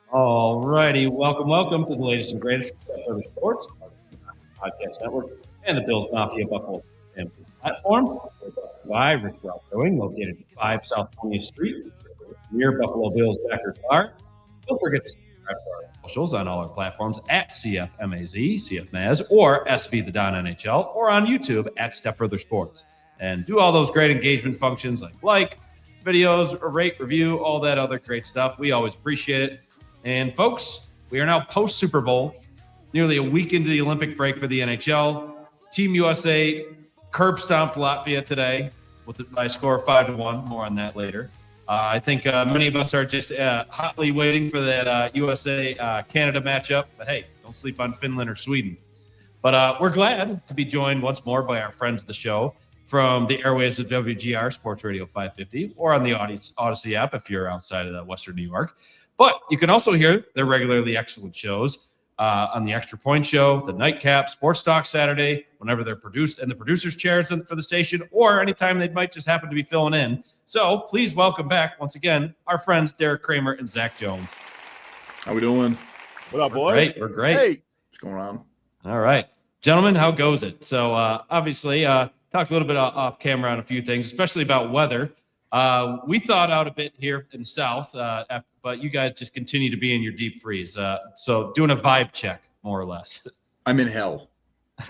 All righty. Welcome to the latest and greatest from sports, podcast network, and the Bills Mafia Buffalo family platform. Live, Rich Ralph Going, located at 5 South 20th Street, near Buffalo Bills backers bar. Don't forget to subscribe to our socials on all our platforms at CFMAZ, CFMAZ, or SV the Don NHL, or on YouTube at Step Further Sports. And do all those great engagement functions like videos, rate, review, all that other great stuff. We always appreciate it. And folks, we are now post-Super Bowl, nearly a week into the Olympic break for the NHL. Team USA curb stomped Latvia today by a score of 5-1. More on that later. I think many of us are just hotly waiting for that USA-Canada matchup. But hey, don't sleep on Finland or Sweden. But we're glad to be joined once more by our friends of the show from the airwaves of WGR Sports Radio 550 or on the Odyssey app if you're outside of Western New York. But you can also hear their regularly excellent shows on the Extra Point Show, the Nightcap, Sports Talk Saturday, whenever they're produced, and the producer's chairs for the station, or anytime they might just happen to be filling in. So please welcome back, once again, our friends Derek Kramer and Zach Jones. How we doing? What up, boys? We're great. Hey. What's going on? All right. Gentlemen, how goes it? So obviously, talked a little bit off camera on a few things, especially about weather. We thawed out a bit here in the South, but you guys just continue to be in your deep freeze. So doing a vibe check, more or less. I'm in hell.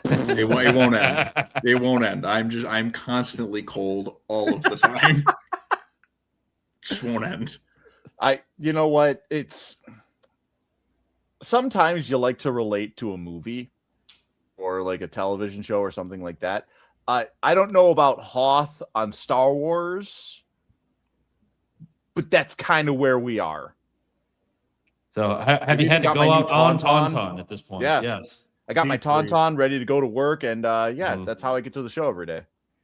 It won't end. It won't end. I'm constantly cold all of the time. Just won't end. You know what? It's sometimes you like to relate to a movie or like a television show or something like that. I don't know about Hoth on Star Wars, but that's kind of where we are. So have you had to go out on Tauntaun at this point? Yeah. Yes. I got my Tauntaun ready to go to work, and that's how I get to the show every day.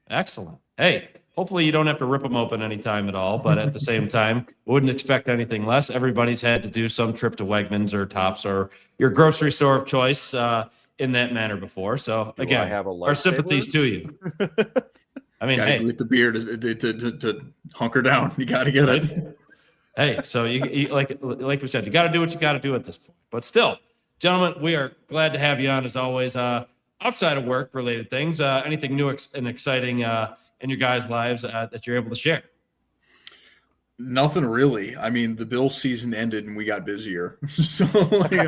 Excellent. Hey, hopefully you don't have to rip them open anytime at all, but at the same time, wouldn't expect anything less. Everybody's had to do some trip to Wegmans or Tops or your grocery store of choice in that manner before. So again, our sympathies to you. I mean, hey, with the beer to hunker down, you got to get it. Hey, so you like we said, you got to do what you got to do at this point. But still, gentlemen, we are glad to have you on as always. Outside of work related things, anything new and exciting in your guys' lives that you're able to share? Nothing really. I mean, the Bills season ended and we got busier. So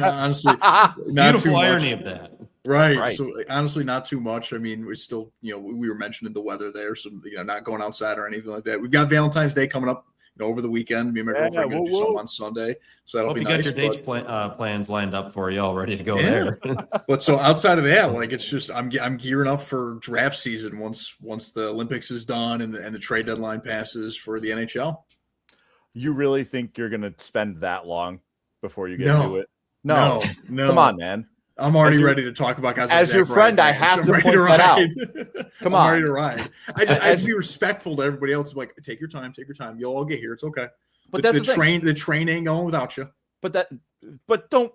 honestly, not beautiful too irony much. Of that. Right. So honestly, not too much. I mean, we're still, we were mentioning the weather there, so not going outside or anything like that. We've got Valentine's Day coming up, over the weekend. Me and my girlfriend are going to do something on Sunday, so that'll be nice. Hope you got your dates plans lined up for you, all ready to go there. But so outside of that, it's just I'm gearing up for draft season once the Olympics is done and the trade deadline passes for the NHL. You really think you're going to spend that long before you get to it? No. Come on, man. I'm already ready to talk about guys. As your friend, I have to point that out. I'm ready to ride. I have to be respectful to everybody else. Like, take your time. You'll all get here. It's okay. But that's the train ain't going without you. But don't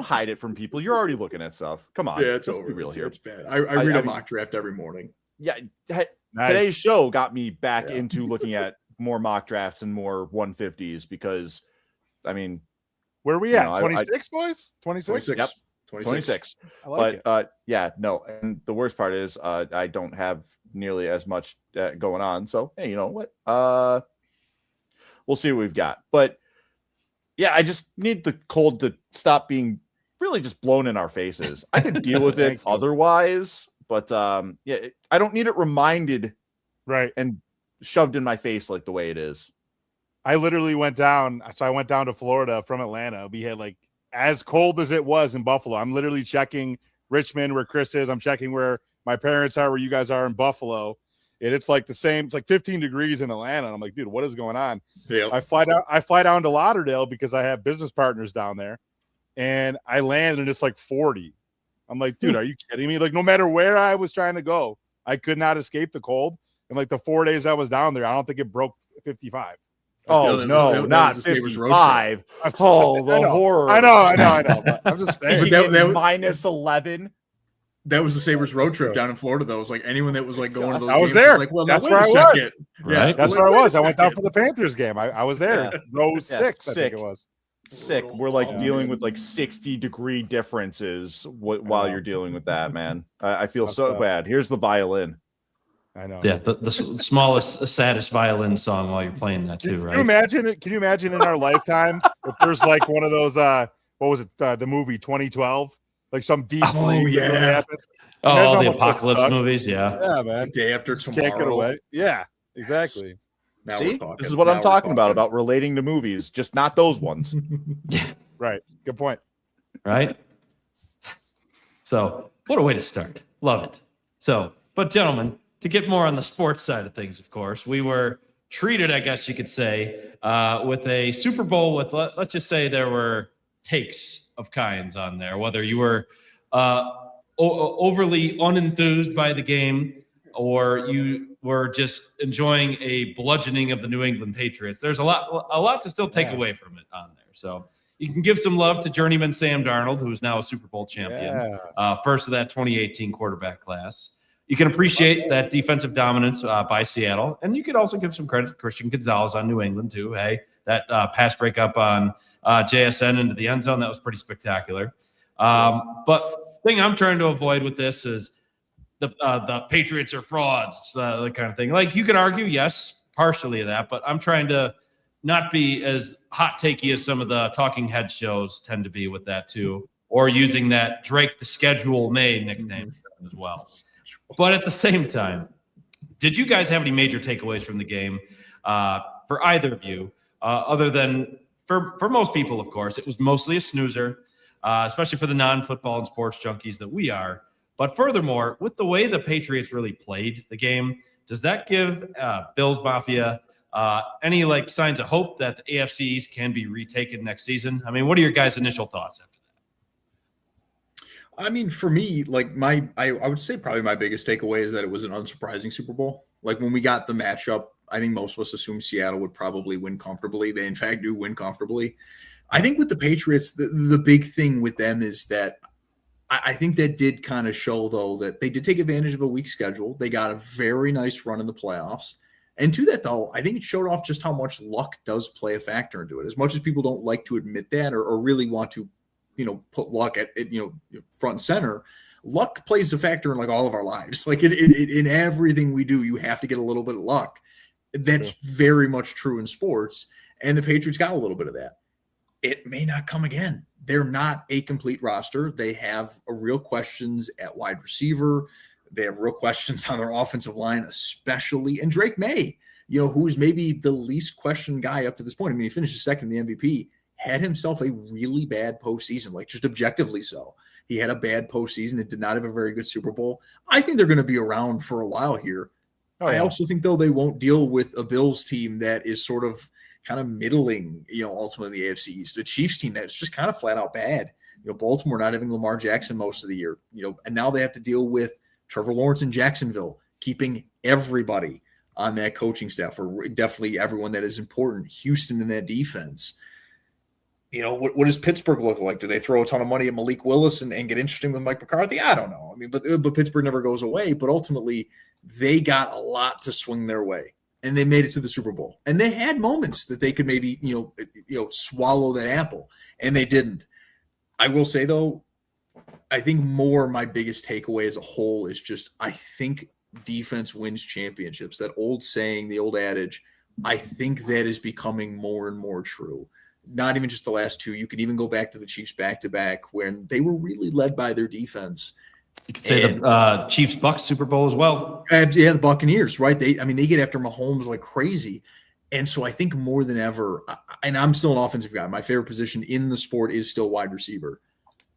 hide it from people. You're already looking at stuff. Come on. Yeah, it's over. Be real here. It's bad. I read a mock draft every morning. Yeah. Nice. Today's show got me back into looking at more mock drafts and more 150s because, I mean, where are we at? 26, boys? 26? Yep. 26. I like it. And the worst part is I don't have nearly as much going on. So, hey, you know what? We'll see what we've got. But, yeah, I just need the cold to stop being really just blown in our faces. I could deal with it otherwise, but, I don't need it reminded and shoved in my face like the way it is. I literally went down. So I went down to Florida from Atlanta. We had as cold as it was in Buffalo. I'm literally checking Richmond where Chris is. I'm checking where my parents are, where you guys are in Buffalo. And it's the same. It's 15 degrees in Atlanta. And I'm like, dude, what is going on? Yeah. I fly down to Lauderdale because I have business partners down there. And I land and it's 40. I'm like, dude, are you kidding me? No matter where I was trying to go, I could not escape the cold. And the 4 days I was down there, I don't think it broke 55. Oh, no, not 55. Oh, the horror. I know. But I'm just saying. That minus 11. That was the Sabres road trip down in Florida, though. It was anyone that was going to those games. I was there. That's where I was. Right? That's where I was. I went down for the Panthers game. I was there. Row 6, I think it was. sick. We're like dealing with like 60-degree differences while you're dealing with that, man. I feel so bad. Here's the violin. I know. Yeah, the smallest, saddest violin song while you're playing that too, right? Can you imagine in our lifetime if there's like one of those what was it, the movie 2012? Like some deep freeze that really happens. All the apocalypse movies, yeah, man. The Day After Tomorrow. Can't get away. Yeah, exactly. Now See, this is what I'm talking about relating to movies, just not those ones. Right. Good point. Right. So, what a way to start. Love it. So, but gentlemen, to get more on the sports side of things, of course, we were treated, I guess you could say, with a Super Bowl with, let's just say there were takes of kinds on there, whether you were overly unenthused by the game or you were just enjoying a bludgeoning of the New England Patriots. There's a lot to still take away from it on there. So you can give some love to journeyman Sam Darnold, who is now a Super Bowl champion, first of that 2018 quarterback class. You can appreciate that defensive dominance by Seattle, and you could also give some credit to Christian Gonzalez on New England too. Hey, that pass breakup on JSN into the end zone, that was pretty spectacular. But the thing I'm trying to avoid with this is the Patriots are frauds, that kind of thing. Like you could argue, yes, partially of that, but I'm trying to not be as hot takey as some of the talking head shows tend to be with that too, or using that Drake the Schedule May nickname as well. But at the same time, did you guys have any major takeaways from the game for either of you, other than for most people, of course, it was mostly a snoozer, especially for the non-football and sports junkies that we are. But furthermore, with the way the Patriots really played the game, does that give Bills Mafia any like signs of hope that the AFC East can be retaken next season? I mean, what are your guys' initial thoughts after that? I mean, for me, like I would say probably my biggest takeaway is that it was an unsurprising Super Bowl. Like when we got the matchup, I think most of us assumed Seattle would probably win comfortably. They in fact do win comfortably. I think with the Patriots, the big thing with them is that I think that did kind of show, though, that they did take advantage of a weak schedule. They got a very nice run in the playoffs. And to that, though, I think it showed off just how much luck does play a factor into it. As much as people don't like to admit that or really want to, put luck at front and center, luck plays a factor in like all of our lives. Like in everything we do, you have to get a little bit of luck. That's very much true in sports. And the Patriots got a little bit of that. It may not come again. They're not a complete roster. They have real questions at wide receiver. They have real questions on their offensive line, especially. And Drake May, who's maybe the least questioned guy up to this point. I mean, he finished second in the MVP, had himself a really bad postseason, like just objectively so. He had a bad postseason and did not have a very good Super Bowl. I think they're going to be around for a while here. I also think, though, they won't deal with a Bills team that is sort of kind of middling, ultimately the AFC East. A Chiefs team that's just kind of flat out bad. Baltimore not having Lamar Jackson most of the year, and now they have to deal with Trevor Lawrence in Jacksonville, keeping everybody on that coaching staff, or definitely everyone that is important. Houston in that defense. What does Pittsburgh look like? Do they throw a ton of money at Malik Willis and get interesting with Mike McCarthy? I don't know. I mean, but Pittsburgh never goes away. But ultimately, they got a lot to swing their way, and they made it to the Super Bowl. And they had moments that they could maybe swallow that apple, and they didn't. I will say, though, I think my biggest takeaway as a whole is just I think defense wins championships. That old saying, the old adage, I think that is becoming more and more true. Not even just the last two. You could even go back to the Chiefs back-to-back when they were really led by their defense. You could say the Chiefs-Bucs Super Bowl as well. Yeah, the Buccaneers, right? They get after Mahomes like crazy. And so I think more than ever, and I'm still an offensive guy. My favorite position in the sport is still wide receiver.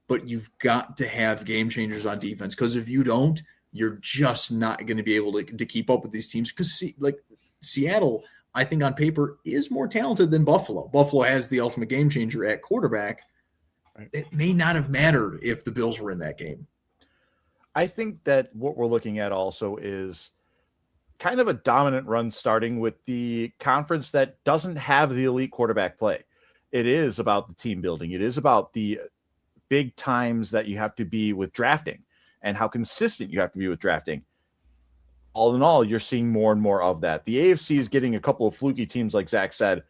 But you've got to have game changers on defense, because if you don't, you're just not going to be able to keep up with these teams. Because Seattle, I think on paper, is more talented than Buffalo. Buffalo has the ultimate game changer at quarterback. It may not have mattered if the Bills were in that game. I think that what we're looking at also is kind of a dominant run starting with the conference that doesn't have the elite quarterback play. It is about the team building. It is about the big times that you have to be with drafting and how consistent you have to be with drafting. All in all, you're seeing more and more of that. The AFC is getting a couple of fluky teams, like Zach said,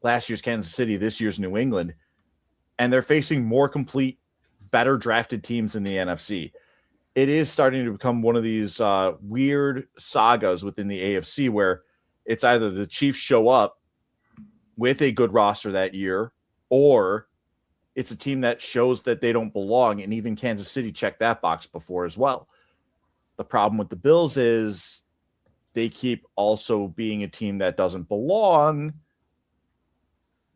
last year's Kansas City, this year's New England, and they're facing more complete, better drafted teams in the NFC. It is starting to become one of these weird sagas within the AFC where it's either the Chiefs show up with a good roster that year, or it's a team that shows that they don't belong, and even Kansas City checked that box before as well. The problem with the Bills is they keep also being a team that doesn't belong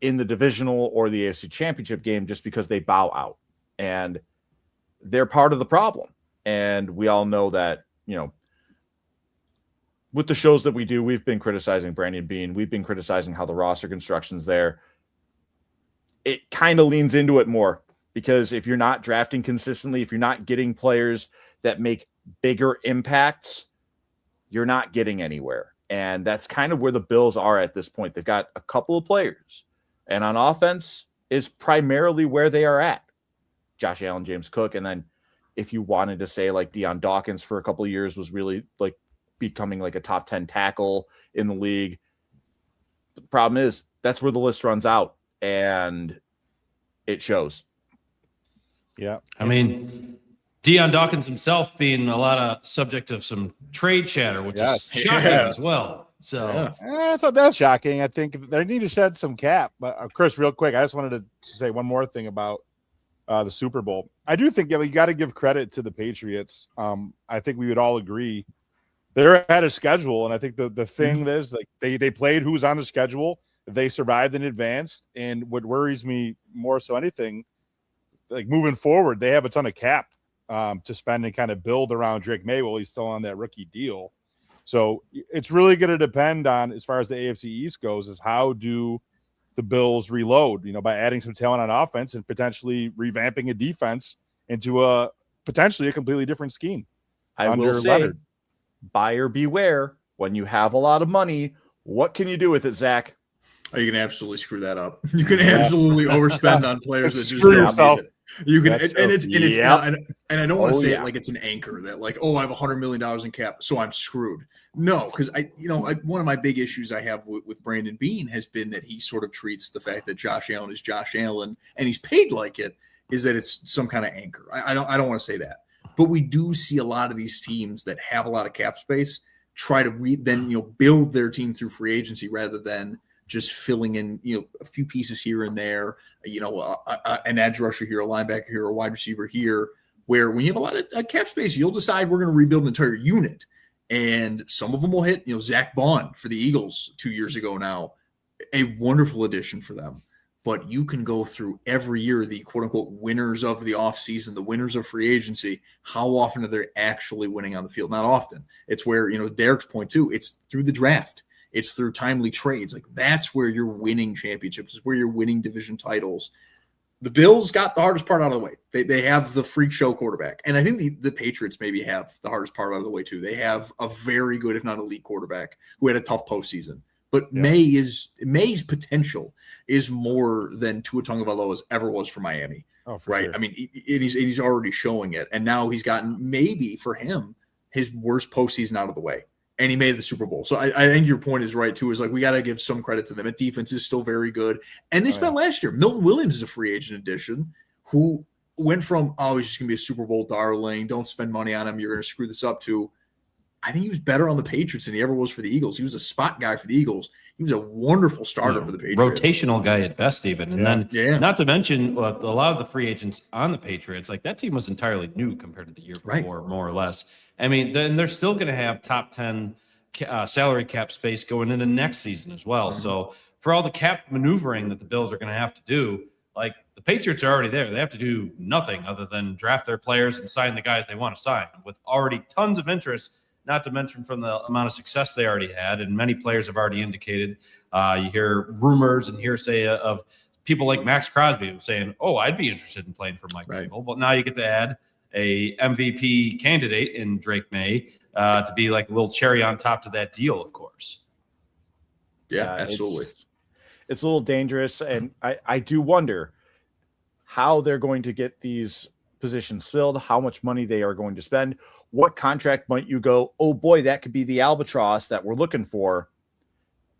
in the divisional or the AFC Championship game just because they bow out. And they're part of the problem. And we all know that, with the shows that we do, we've been criticizing Brandon Beane. We've been criticizing how the roster construction's there. It kind of leans into it more because if you're not drafting consistently, if you're not getting players that make bigger impacts, you're not getting anywhere. And that's kind of where the Bills are at this point. They've got a couple of players, and on offense is primarily where they are at. Josh Allen, James Cook, and then if you wanted to say like Deion Dawkins for a couple of years was really like becoming like a top 10 tackle in the league. The problem is that's where the list runs out, and it shows. Yeah. I mean, Deion Dawkins himself being a lot of subject of some trade chatter, which is shocking as well. So that's shocking. I think they need to shed some cap. But Chris, real quick, I just wanted to say one more thing about the Super Bowl. I do think you got to give credit to the Patriots. I think we would all agree they're ahead of schedule, and I think the thing is like they played who's on the schedule. They survived and advanced, and what worries me more so anything, like moving forward, they have a ton of cap to spend and kind of build around Drake May while he's still on that rookie deal. So it's really going to depend on, as far as the AFC East goes, is how do the Bills reload, by adding some talent on offense and potentially revamping a defense into potentially a completely different scheme. I will say, Leonard. Buyer beware. When you have a lot of money, what can you do with it, Zach? Oh, you can absolutely screw that up. You can absolutely overspend on players that screw yourself. You can, and I don't want to say it like it's an anchor that like, I have $100 million in cap, so I'm screwed. No, because one of my big issues I have with Brandon Beane has been that he sort of treats the fact that Josh Allen is Josh Allen and he's paid like it is that it's some kind of anchor. I don't want to say that, but we do see a lot of these teams that have a lot of cap space try to build their team through free agency rather than just filling in, a few pieces here and there, an edge rusher here, a linebacker here, a wide receiver here, where when you have a lot of cap space, you'll decide we're going to rebuild an entire unit. And some of them will hit, Zach Bond for the Eagles 2 years ago now, a wonderful addition for them. But you can go through every year the quote-unquote winners of the offseason, the winners of free agency. How often are they actually winning on the field? Not often. It's where, Derek's point too, it's through the draft. It's through timely trades. Like that's where you're winning championships. It's where you're winning division titles. The Bills got the hardest part out of the way. They have the freak show quarterback. And I think the Patriots maybe have the hardest part out of the way too. They have a very good, if not elite quarterback who had a tough postseason. But May's potential is more than Tua Tagovailoa's ever was for Miami. Oh, for right. Sure. I mean, he's already showing it. And now he's gotten maybe for him his worst postseason out of the way. And he made the Super Bowl. So I think your point is right, too, is like we got to give some credit to them. And defense is still very good. And they spent last year. Milton Williams is a free agent addition who went from, he's just going to be a Super Bowl darling. Don't spend money on him. You're going to screw this up, to I think he was better on the Patriots than he ever was for the Eagles. He was a spot guy for the Eagles. He was a wonderful starter for the Patriots. Rotational guy at best, even. And then, not to mention, a lot of the free agents on the Patriots, like that team was entirely new compared to the year before, more or less. I mean, then they're still going to have top 10 salary cap space going into next season as well. So for all the cap maneuvering that the Bills are going to have to do, like the Patriots are already there. They have to do nothing other than draft their players and sign the guys they want to sign with already tons of interest, not to mention from the amount of success they already had. And many players have already indicated, you hear rumors and hearsay of people like Max Crosby saying, I'd be interested in playing for Mike Vrabel. But now you get to add a MVP candidate in Drake May to be like a little cherry on top to that deal, of course. Yeah, absolutely. It's a little dangerous. And I do wonder how they're going to get these positions filled, how much money they are going to spend. What contract might you go, oh boy, that could be the albatross that we're looking for?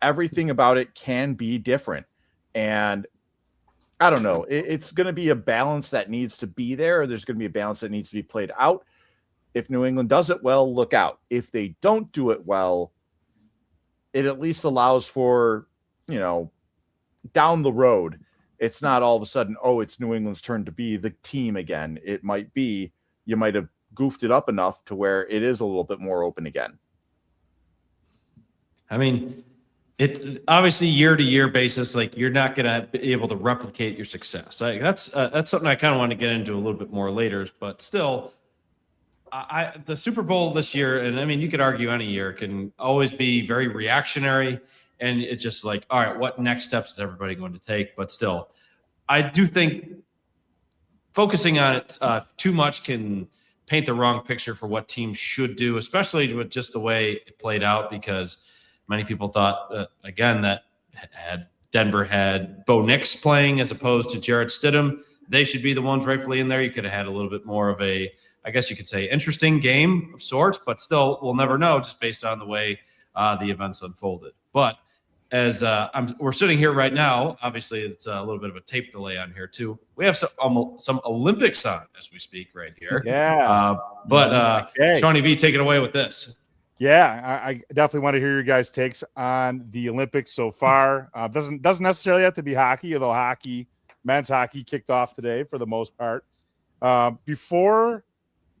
Everything about it can be different. And I don't know. It's going to be a balance that needs to be there. There's going to be a balance that needs to be played out. If New England does it well, look out. If they don't do it well, it at least allows for, down the road, it's not all of a sudden, it's New England's turn to be the team again. It might be, you might have goofed it up enough to where it is a little bit more open again. I mean, it's obviously year-to-year basis. Like, you're not going to be able to replicate your success. That's something I kind of want to get into a little bit more later. But still, the Super Bowl this year, and I mean, you could argue any year, can always be very reactionary. And it's just like, all right, what next steps is everybody going to take? But still, I do think focusing on it too much can paint the wrong picture for what teams should do, especially with just the way it played out, because many people thought, again, that Denver had Bo Nix playing as opposed to Jarrett Stidham. They should be the ones rightfully in there. You could have had a little bit more of a, I guess you could say, interesting game of sorts, but still, we'll never know just based on the way the events unfolded. But as we're sitting here right now, obviously it's a little bit of a tape delay on here too. We have some Olympics on as we speak right here. Yeah. Shawnee V, take it away with this. Yeah, I definitely want to hear your guys' takes on the Olympics so far. Doesn't necessarily have to be hockey, although men's hockey kicked off today for the most part. Before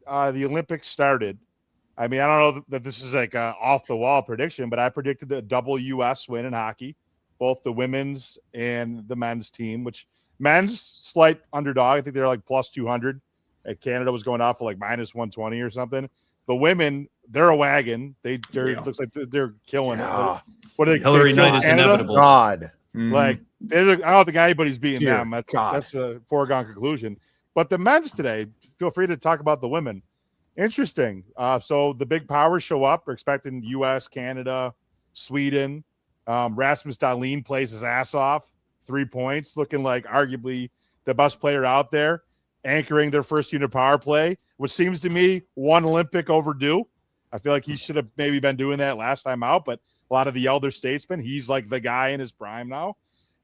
the Olympics started, I mean, I don't know that this is like a off-the-wall prediction, but I predicted a double U.S. win in hockey, both the women's and the men's team, which men's slight underdog. I think they're like plus 200. Canada was going off for like minus 120 or something. The women, they're a wagon. Looks like they're killing it. What are they? Hillary Knight is inevitable. God. Like, I don't think anybody's beating them. That's a foregone conclusion. But the men's today, feel free to talk about the women. Interesting. So the big powers show up. We're expecting U.S., Canada, Sweden. Rasmus Dahlin plays his ass off. 3 points, looking like arguably the best player out there, anchoring their first unit power play, which seems to me one Olympic overdue. I feel like he should have maybe been doing that last time out, but a lot of the elder statesmen, he's like the guy in his prime now.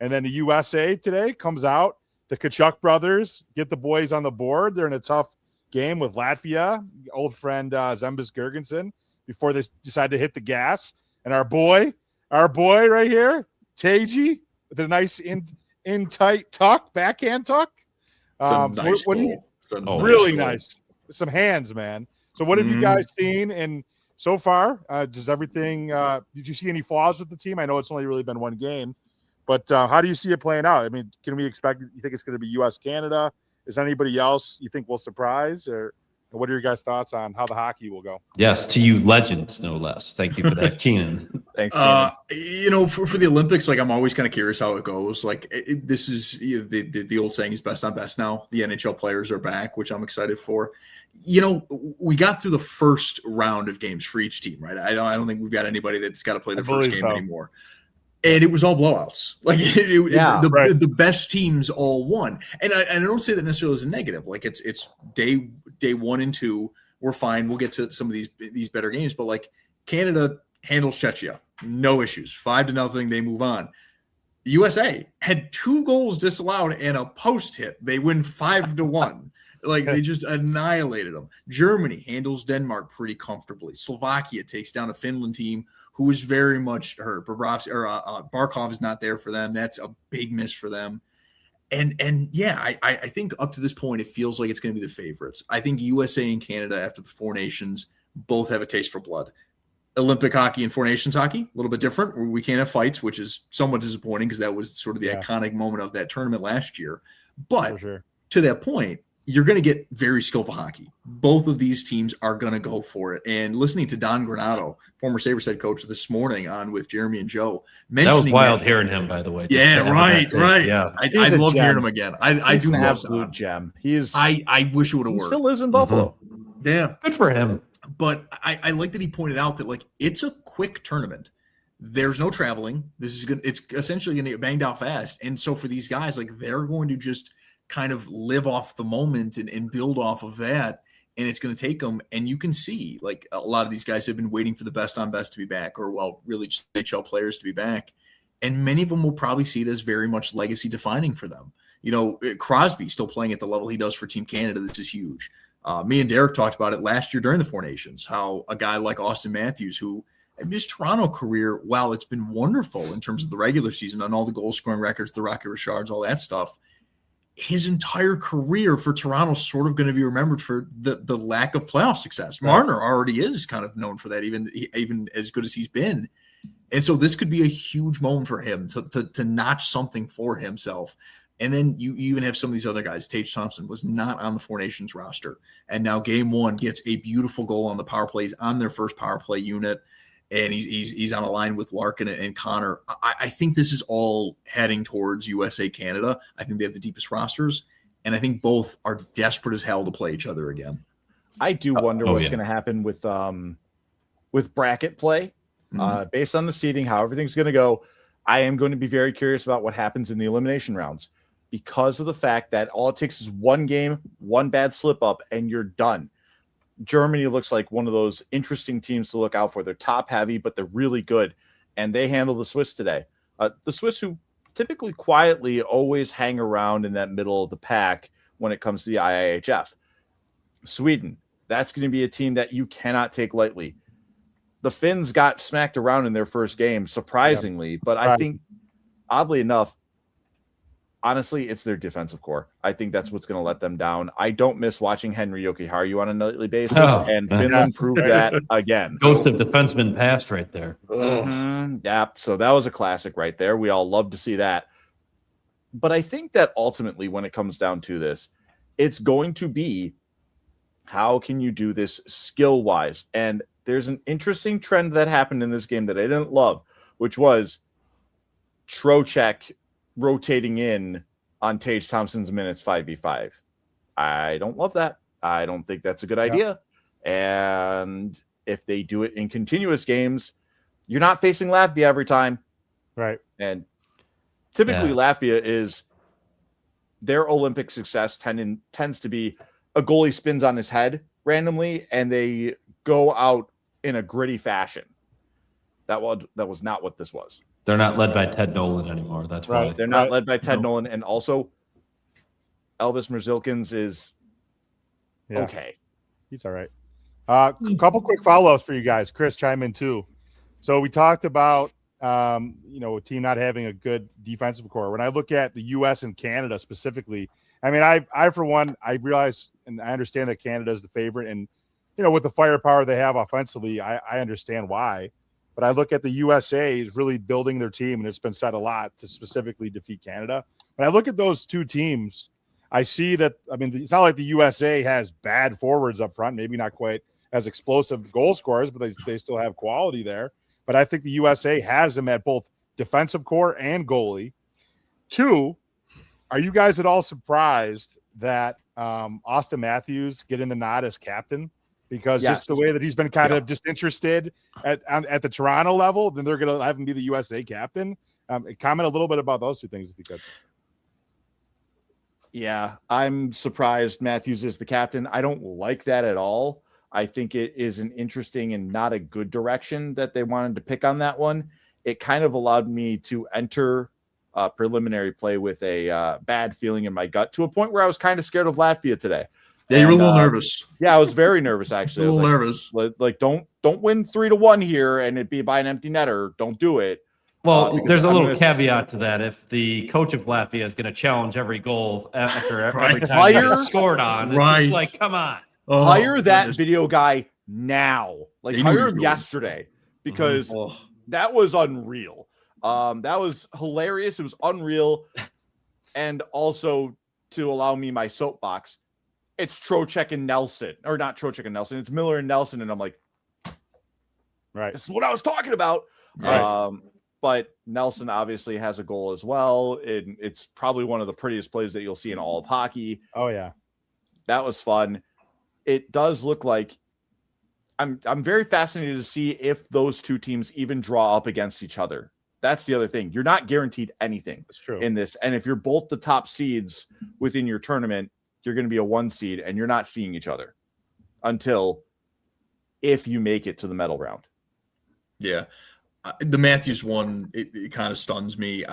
And then the USA today comes out. The Kachuk brothers get the boys on the board. They're in a tough game with Latvia, old friend Zembis Girgensson, before they decide to hit the gas. And our boy right here, Taji, with a nice in tight tuck, backhand tuck. Really nice. Some hands, man. So what have you guys seen? And so far, does everything? Did you see any flaws with the team? I know it's only really been one game, but how do you see it playing out? I mean, can we expect? You think it's going to be U.S. Canada? Is anybody else you think will surprise, or what are your guys' thoughts on how the hockey will go? Yes, to you legends, no less. Thank you for that, Keenan. Thanks, Keenan. For the Olympics, like, I'm always kind of curious how it goes. Like, this is the old saying is best on best now. The NHL players are back, which I'm excited for. We got through the first round of games for each team, right? I don't think we've got anybody that's got to play the first game anymore. And it was all blowouts. Like, the best teams all won. And I don't say that necessarily as a negative. Like, it's day 1 and 2. We're fine. We'll get to some of these better games. But, like, Canada handles Czechia. No issues. 5-0. They move on. USA had 2 goals disallowed and a post hit. They win 5-1. Like, they just annihilated them. Germany handles Denmark pretty comfortably. Slovakia takes down a Finland team who is very much hurt. Barkov is not there for them. That's a big miss for them. And yeah, I think up to this point, it feels like it's going to be the favorites. I think USA and Canada, after the Four Nations, both have a taste for blood. Olympic hockey and Four Nations hockey, a little bit different. We can't have fights, which is somewhat disappointing because that was sort of the iconic moment of that tournament last year. But to that point, you're going to get very skillful hockey. Both of these teams are going to go for it. And listening to Don Granato, former Sabres head coach, this morning on with Jeremy and Joe, that was wild hearing him, by the way. Yeah, right. Yeah, I love hearing him again. I do an love absolute gem. He is. I wish it would have worked. Still lives in Buffalo. Mm-hmm. Yeah, good for him. But I like that he pointed out that, like, it's a quick tournament. There's no traveling. It's essentially going to get banged out fast. And so for these guys, like, they're going to just kind of live off the moment and build off of that. And it's going to take them. And you can see, like, a lot of these guys have been waiting for the best on best to be back, or, well, really just NHL players to be back. And many of them will probably see it as very much legacy defining for them. Crosby still playing at the level he does for Team Canada. This is huge. Me and Derek talked about it last year during the Four Nations, how a guy like Austin Matthews, who his Toronto career, while it's been wonderful in terms of the regular season and all the goal scoring records, the Rocket Richards, all that stuff, his entire career for Toronto is sort of going to be remembered for the lack of playoff success. Right. Marner already is kind of known for that, even as good as he's been. And so this could be a huge moment for him to notch something for himself. And then you even have some of these other guys. Tage Thompson was not on the Four Nations roster. And now game one gets a beautiful goal on the power plays on their first power play unit. And he's on a line with Larkin and Connor. I think this is all heading towards USA Canada. I think they have the deepest rosters. And I think both are desperate as hell to play each other again. I do wonder what's going to happen with bracket play. Based on the seeding, how everything's going to go. I am going to be very curious about what happens in the elimination rounds, because of the fact that all it takes is one game, one bad slip up, and you're done. Germany looks like one of those interesting teams to look out for. They're top heavy, but they're really good, and they handle the Swiss today. The Swiss, who typically quietly always hang around in that middle of the pack when it comes to the IIHF. Sweden, that's going to be a team that you cannot take lightly. The Finns got smacked around in their first game, surprisingly, but I think, oddly enough, honestly, it's their defensive core. I think that's what's going to let them down. I don't miss watching Henri Jokiharju on a nightly basis, and Finland proved that again. Ghost of defenseman past right there. Yeah, so that was a classic right there. We all love to see that. But I think that ultimately, when it comes down to this, it's going to be, how can you do this skill-wise? And there's an interesting trend that happened in this game that I didn't love, which was Trocheck rotating in on Tage Thompson's minutes 5v5. I don't love that. I don't think that's a good idea. And if they do it in continuous games, you're not facing Latvia every time. Right. And typically Latvia is, their Olympic success tends to be a goalie spins on his head randomly and they go out in a gritty fashion. That was not what this was. They're not led by Ted Nolan anymore. That's why. They're not led by Ted Nolan. And also, Elvis Merzlikins is okay. He's all right. A couple quick follow-ups for you guys. Chris, chime in too. So we talked about, a team not having a good defensive core. When I look at the U.S. and Canada specifically, I mean, I for one, I realize and I understand that Canada is the favorite, and with the firepower they have offensively, I understand why. But I look at the USA is really building their team, and it's been said a lot to specifically defeat Canada. When I look at those two teams, I see that, I mean, it's not like the USA has bad forwards up front, maybe not quite as explosive goal scorers, but they still have quality there. But I think the USA has them at both defensive core and goalie. Two, are you guys at all surprised that Austin Matthews getting the nod as captain? Because just the way that he's been kind of disinterested at the Toronto level, then they're going to have him be the USA captain. Comment a little bit about those two things if you could. Yeah, I'm surprised Matthews is the captain. I don't like that at all. I think it is an interesting and not a good direction that they wanted to pick on that one. It kind of allowed me to enter preliminary play with a bad feeling in my gut, to a point where I was kind of scared of Latvia today. Yeah, you were a little nervous. Yeah, I was very nervous, actually. A little nervous. Like, don't win 3-1 here and it be by an empty netter. Don't do it. Well, there's a little caveat to that. If the coach of Latvia is going to challenge every goal after every time he's scored on, it's just like, come on. Hire that video guy now. Like, hire him yesterday, because that was unreal. That was hilarious. It was unreal. And also, to allow me my soapbox, it's Trocheck and Nelson, or not Trocheck and Nelson. It's Miller and Nelson. And I'm like, this is what I was talking about. Right. But Nelson obviously has a goal as well. And it's probably one of the prettiest plays that you'll see in all of hockey. Oh yeah. That was fun. It does look like I'm very fascinated to see if those two teams even draw up against each other. That's the other thing. You're not guaranteed anything in this. And if you're both the top seeds within your tournament, you're going to be a 1 seed and you're not seeing each other until if you make it to the medal round. Yeah. The Matthews one, it kind of stuns me.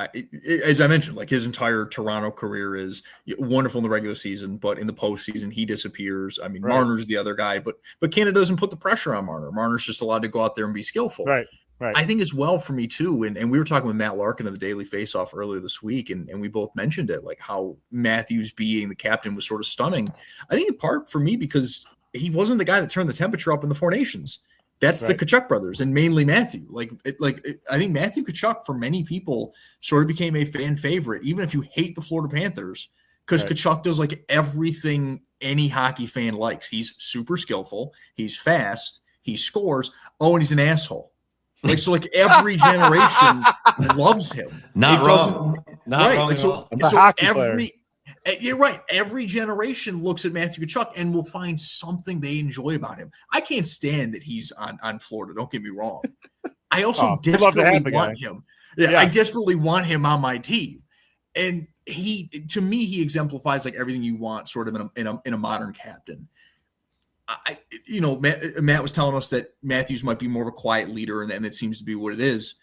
As I mentioned, like his entire Toronto career is wonderful in the regular season, but in the postseason he disappears. I mean, right. Marner's the other guy, but Canada doesn't put the pressure on Marner. Marner's just allowed to go out there and be skillful. Right. Right. I think as well for me too, and we were talking with Matt Larkin of the Daily Faceoff earlier this week, and we both mentioned it, like how Matthews being the captain was sort of stunning. I think in part for me because he wasn't the guy that turned the temperature up in the Four Nations. That's right. The Tkachuk brothers and mainly Matthew. I think Matthew Tkachuk for many people sort of became a fan favorite, even if you hate the Florida Panthers, because right. Tkachuk does like everything any hockey fan likes. He's super skillful. He's fast. He scores. Oh, and he's an asshole. So every generation loves him. Not wrong. So you're right. Every generation looks at Matthew Tkachuk and will find something they enjoy about him. I can't stand that he's on Florida. Don't get me wrong. I also desperately want him. Yeah, I desperately want him on my team. And to me, he exemplifies like everything you want, sort of in a modern captain. Matt was telling us that Matthews might be more of a quiet leader, and it seems to be what it is.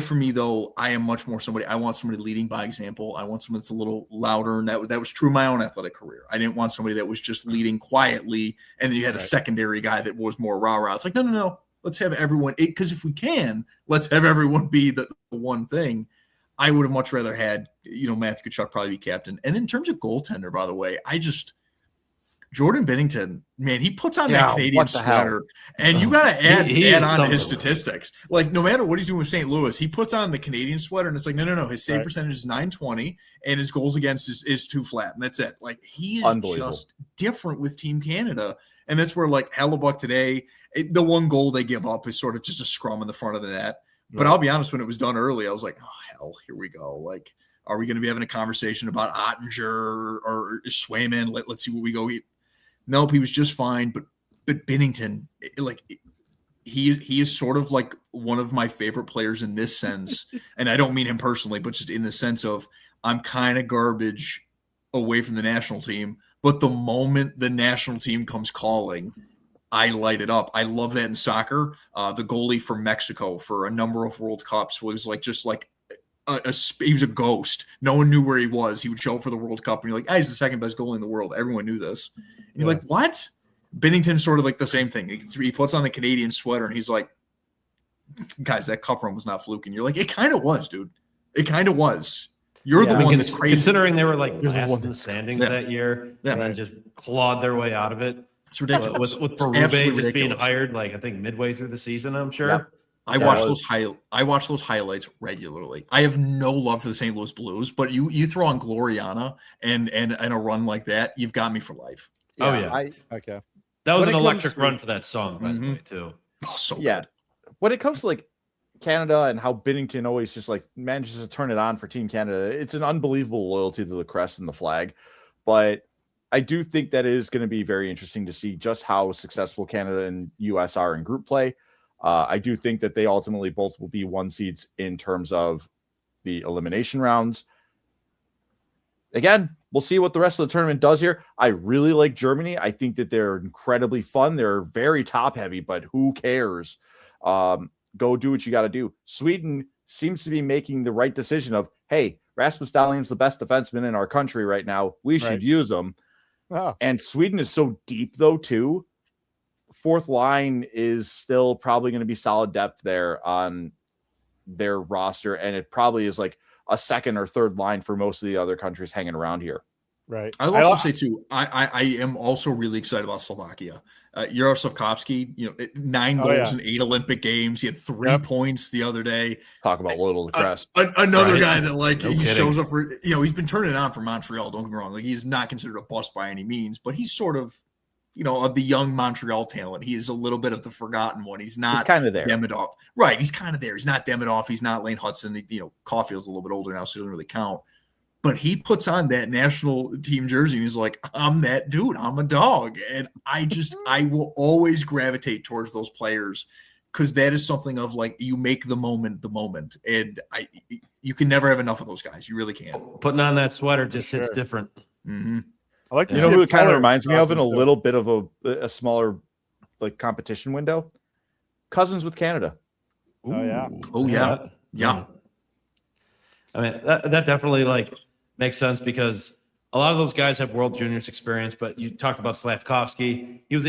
For me, though, I am much more somebody. I want somebody leading by example. I want someone that's a little louder, and that was true in my own athletic career. I didn't want somebody that was just leading quietly, and then you had a secondary guy that was more rah-rah. It's like, no. Let's have everyone – because if we can, let's have everyone be the one thing. I would have much rather had, Matthew Tkachuk probably be captain. And in terms of goaltender, by the way, Jordan Binnington, man, he puts on that Canadian sweater, and you got to add on to his statistics. Like, no matter what he's doing with St. Louis, he puts on the Canadian sweater, and it's like, no. His save percentage is .920, and his goals against is too flat, and that's it. Like, he is just different with Team Canada, and that's where, like, Hellebuck today, the one goal they give up is sort of just a scrum in the front of the net. But I'll be honest, when it was done early, I was like, oh, hell, here we go. Like, are we going to be having a conversation about Ottinger or Swayman? Let's see what we go eat. Nope, he was just fine. But Binnington, he is sort of like one of my favorite players in this sense. And I don't mean him personally, but just in the sense of I'm kind of garbage away from the national team. But the moment the national team comes calling, I light it up. I love that in soccer. The goalie for Mexico for a number of World Cups was he was a ghost. No one knew where he was. He would show up for the World Cup, and you're like, he's the second best goalie in the world. Everyone knew this. And you're like, what? Bennington's sort of like the same thing. He puts on the Canadian sweater, and he's like, guys, that cup run was not fluke. And you're like, it kind of was, dude. It kind of was. You're the one that's crazy. Considering they were like last in the standings that year, and then just clawed their way out of it. It's ridiculous. With Berube just being hired, I think midway through the season, I'm sure. Yeah. I watch those highlights regularly. I have no love for the St. Louis Blues, but you throw on Gloriana and a run like that, you've got me for life. Yeah. Okay. That was an electric run for that song, by the way, too. Oh, so good. When it comes to Canada and how Binnington always just manages to turn it on for Team Canada, it's an unbelievable loyalty to the crest and the flag. But I do think that it is going to be very interesting to see just how successful Canada and US are in group play. I do think that they ultimately both will be 1 seeds in terms of the elimination rounds. Again, we'll see what the rest of the tournament does here. I really like Germany. I think that they're incredibly fun. They're very top heavy, but who cares? Go do what you got to do. Sweden seems to be making the right decision of, hey, Rasmus Dahlin's the best defenseman in our country right now. We should use him. Oh. And Sweden is so deep, though, too. Fourth line is still probably going to be solid depth there on their roster, and it probably is like a second or third line for most of the other countries hanging around here. Right. I'll also say too, I am also really excited about Slovakia. Yaroslav Slavkovsky, 9 goals in 8 Olympic games. He had 3 points the other day. Talk about little to crest. Another guy that shows up for, he's been turning it on for Montreal. Don't get me wrong. He's not considered a bust by any means, but he's sort of, of the young Montreal talent. He is a little bit of the forgotten one. He's kind of there. Demidov. Right. He's kind of there. He's not Demidov. He's not Lane Hudson. Caulfield's a little bit older now, so he doesn't really count. But he puts on that national team jersey and he's like, I'm that dude. I'm a dog. And I will always gravitate towards those players because that is something of you make the moment. And you can never have enough of those guys. You really can't. Putting on that sweater just hits different. Mm-hmm. I like to who it kind of reminds me of in a little bit of a smaller competition window? Cousins with Canada. Oh yeah. Yeah. I mean, that definitely like makes sense because a lot of those guys have World Juniors experience. But you talked about Slavkovsky. He was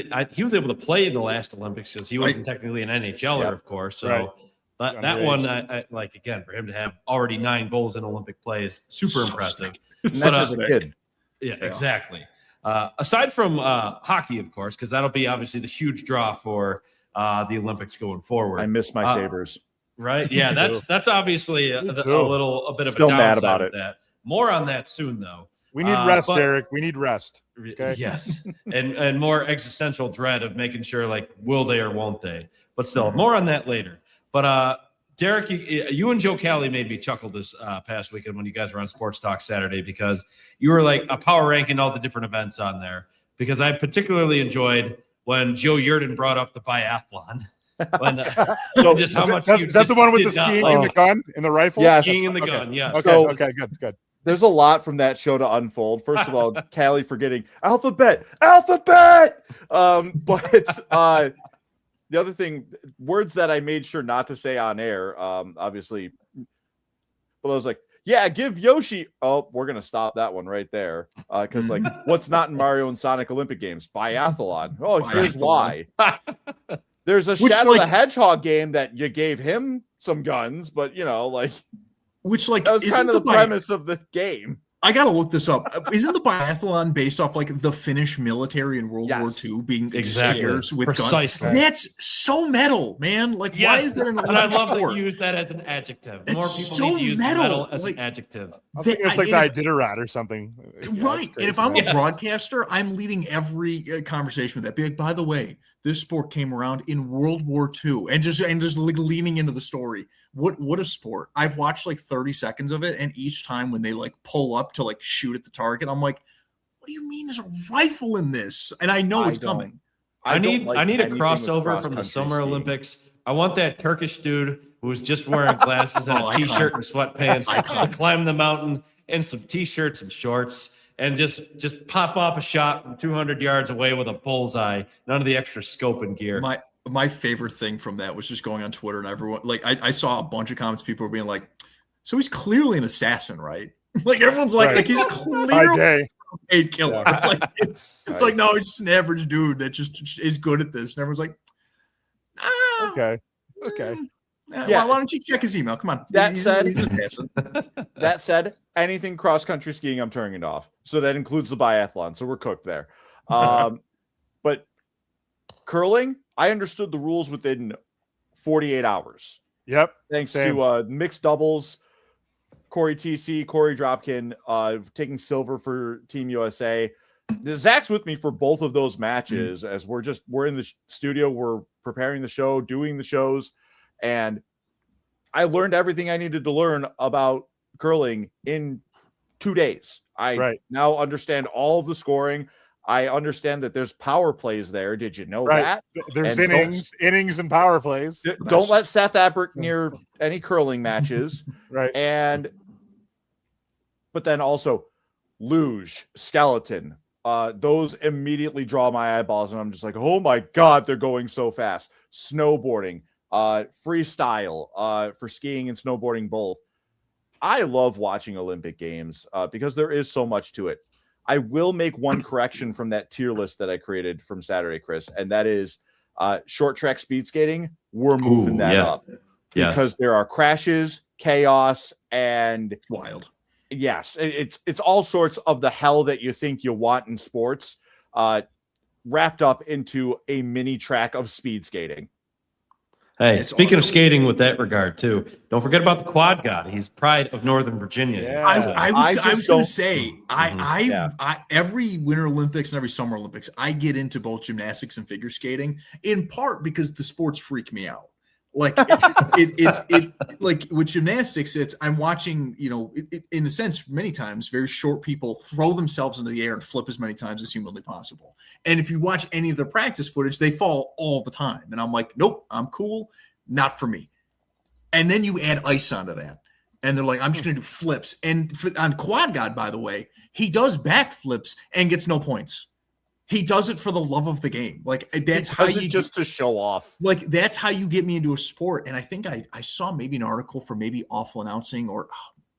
able to play the last Olympics because he wasn't technically an NHLer, of course. So that one, I like again for him to have already 9 goals in Olympic play is super impressive. Good. Yeah, exactly. Aside from hockey, of course, because that'll be obviously the huge draw for the Olympics going forward. I miss my Sabres. Right? Yeah, that's obviously a bit of Still a downside mad about of it. that. More on that soon, though. We need rest, Derek. We need rest. Okay? Yes, and more existential dread of making sure, like, will they or won't they? But still, more on that later. But Derek, you and Joe Cali made me chuckle this past weekend when you guys were on Sports Talk Saturday because you were like a power ranking all the different events on there. Because I particularly enjoyed when Joe Yurden brought up the biathlon. When, so just how much is that the one with the skiing and the gun and the rifle? Yes. Skiing and the gun, yes. Okay, good. There's a lot from that show to unfold. First of all, Callie forgetting alphabet. But the other thing, words that I made sure not to say on air, obviously, but I was like, yeah, give Yoshi. Oh, we're going to stop that one right there. Because, like, what's not in Mario and Sonic Olympic games? Biathlon. Oh, here's why. There's a Shadow the Hedgehog game that you gave him some guns, but, you know, like. Which, like, that was kind of the premise of the game. I gotta look this up. Isn't the biathlon based off like the Finnish military in World War II being skiers with guns? That's so metal, man. Like, why is that an Olympic And I love sport? that you use that as an adjective. It's More people so need to use metal as like, an adjective. I think it's like the Iditarod or something. Right. And if I'm a broadcaster, I'm leading every conversation with that. Be like, by the way, this sport came around in World War II, and just like leaning into the story. What a sport. I've watched like 30 seconds of it, and each time when they like pull up to like shoot at the target, I'm like, what do you mean there's a rifle in this? And I know it's coming. I need a crossover from the Summer Olympics. I want that Turkish dude who was just wearing glasses and a t-shirt and sweatpants to climb the mountain and some t-shirts and shorts and just pop off a shot from 200 yards away with a bullseye. None of the extra scope and gear. My favorite thing from that was just going on Twitter and everyone, like, I saw a bunch of comments. People were being like, so he's clearly an assassin, right? Like, everyone's like he's clearly a killer. Yeah. Like, it's like, no, he's just an average dude that just is good at this. And everyone's like, okay. Why don't you check his email? Come on. He's an assassin. That said, anything cross-country skiing, I'm turning it off. So that includes the biathlon. So we're cooked there. But curling, I understood the rules within 48 hours. Yep. Thanks to mixed doubles, Corey TC, Corey Dropkin, taking silver for Team USA. Zach's with me for both of those matches as we're in the studio, we're preparing the show, doing the shows, and I learned everything I needed to learn about curling in 2 days. I now understand all of the scoring. I understand that there's power plays there. Did you know that? There's innings and power plays. Don't let Seth Abbott near any curling matches. Right. But then also luge, skeleton. Those immediately draw my eyeballs, and I'm just like, oh my God, they're going so fast. Snowboarding, freestyle, for skiing and snowboarding both. I love watching Olympic Games because there is so much to it. I will make one correction from that tier list that I created from Saturday, Chris, and that is short track speed skating. We're moving that up because there are crashes, chaos, and wild. Yes, it's all sorts of the hell that you think you want in sports, wrapped up into a mini track of speed skating. Hey, speaking of skating with that regard too, don't forget about the quad god. He's pride of Northern Virginia. Yeah. I was going to say, I every Winter Olympics and every Summer Olympics, I get into both gymnastics and figure skating in part because the sports freak me out. Like it's like with gymnastics, I'm watching, in a sense, many times, very short people throw themselves into the air and flip as many times as humanly possible. And if you watch any of their practice footage, they fall all the time. And I'm like, nope, I'm cool. Not for me. And then you add ice onto that. And they're like, I'm just going to do flips. And on Quad God, by the way, he does back flips and gets no points. He does it for the love of the game. Like that's how you just to show off. Like that's how you get me into a sport. And I think I saw maybe an article for maybe Awful Announcing, or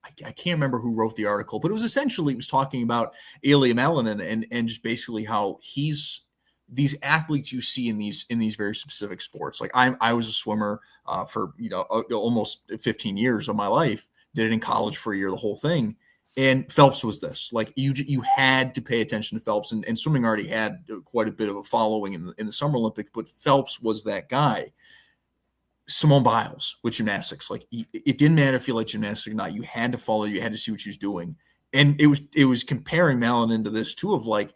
I can't remember who wrote the article, but it was talking about Ilya Malinin and just basically how he's these athletes you see in these very specific sports. Like I was a swimmer for almost 15 years of my life. Did it in college for a year, the whole thing. And Phelps was this. Like you had to pay attention to Phelps, and swimming already had quite a bit of a following in the Summer Olympics, but Phelps was that guy. Simone Biles with gymnastics, like it didn't matter if you liked gymnastics or not. You had to follow. You had to see what she was doing, and it was comparing Malin to this too. Of like,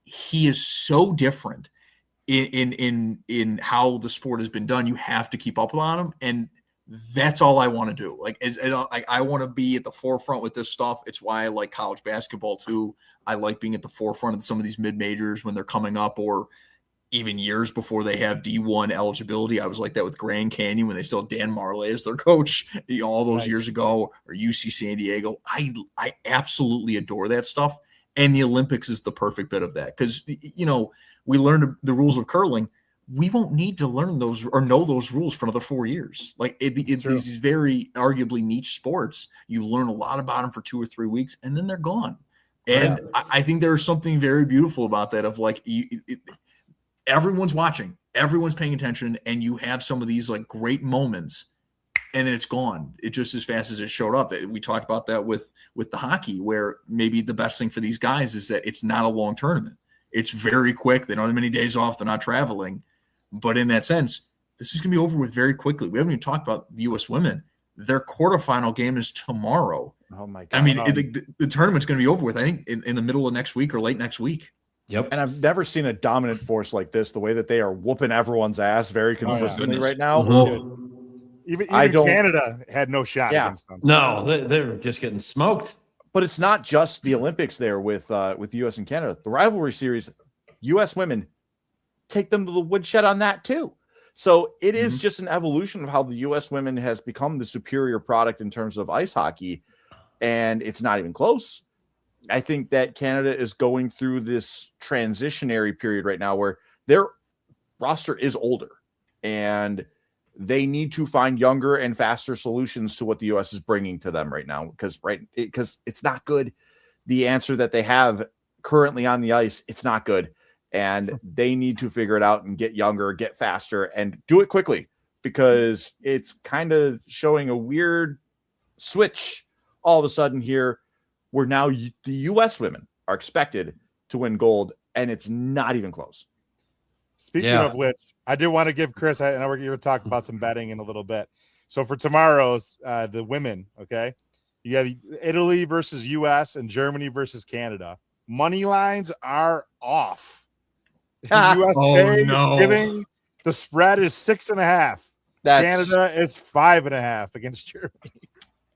he is so different in how the sport has been done. You have to keep up on him, and that's all I want to do. Like, I want to be at the forefront with this stuff. It's why I like college basketball too. I like being at the forefront of some of these mid majors when they're coming up, or even years before they have D1 eligibility. I was like that with Grand Canyon when they still had Dan Marley as their coach, all those years ago, or UC San Diego. I absolutely adore that stuff. And the Olympics is the perfect bit of that. Because, we learned the rules of curling. We won't need to learn those or know those rules for another 4 years. Like these very arguably niche sports, you learn a lot about them for 2 or 3 weeks, and then they're gone. And I think there's something very beautiful about that of like, everyone's watching, everyone's paying attention, and you have some of these like great moments, and then it's gone. It just as fast as it showed up. We talked about that with the hockey, where maybe the best thing for these guys is that it's not a long tournament. It's very quick. They don't have many days off. They're not traveling. But in that sense, this is going to be over with very quickly. We haven't even talked about the U.S. women. Their quarterfinal game is tomorrow. Oh my God. I mean, the tournament's going to be over with, I think, in the middle of next week or late next week. Yep. And I've never seen a dominant force like this, the way that they are whooping everyone's ass very consistently right now. Mm-hmm. Even Canada had no shot against them. No, they're just getting smoked. But it's not just the Olympics there with the U.S. and Canada. The rivalry series, U.S. women, take them to the woodshed on that too. So it is just an evolution of how the U.S. women has become the superior product in terms of ice hockey, and it's not even close. I think that Canada is going through this transitionary period right now where their roster is older and they need to find younger and faster solutions to what the U.S. is bringing to them right now, because it's not good. The answer that they have currently on the ice, it's not good. And they need to figure it out and get younger, get faster, and do it quickly, because it's kind of showing a weird switch all of a sudden here, where now the U.S. women are expected to win gold, and it's not even close. Speaking of which, I do want to give Chris, I know we're going to talk about some betting in a little bit. So for tomorrow's, the women, okay, you have Italy versus U.S. and Germany versus Canada. Money lines are off. The U.S. is giving, the spread is 6.5. Canada is 5.5 against Germany.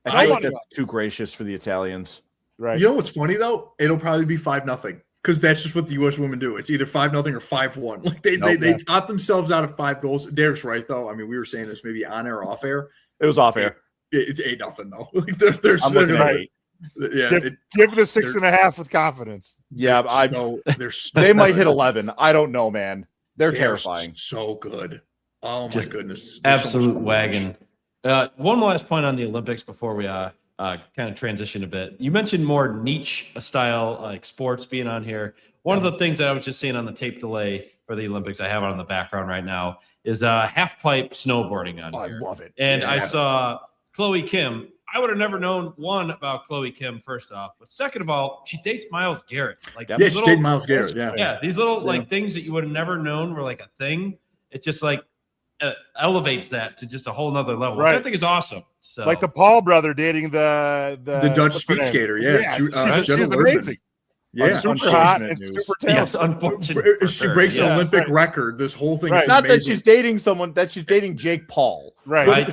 I think that's too gracious for the Italians. Right. You know what's funny though? It'll probably be 5-0, because that's just what the U.S. women do. It's either 5-0 or 5-1. Like they top themselves out of 5 goals. Derek's right though. I mean, we were saying this maybe on air or off air. It was off air. It's 8-0 though. Like they're I'm looking at 8. Yeah, give the 6.5 with confidence. Yeah, they might hit 11. I don't know, man. They're terrifying. So good. Oh my goodness. Absolute wagon. One last point on the Olympics before we kind of transition a bit. You mentioned more niche style like sports being on here. One of the things that I was just seeing on the tape delay for the Olympics, I have it on the background right now, is half pipe snowboarding on here. I love it. And I saw Chloe Kim. I would have never known, one, about Chloe Kim, first off, but second of all, she dates Myles Garrett. Like, she dates Myles Garrett. Yeah, these little like things that you would have never known were like a thing. It just like elevates that to just a whole nother level, which I think is awesome. So, like the Paul brother dating the Dutch speed skater. She's amazing. Yeah, super hot and super talented. Yes, unfortunately, she breaks an Olympic record. This whole thing. It's not that she's dating someone; that she's dating Jake Paul. Right.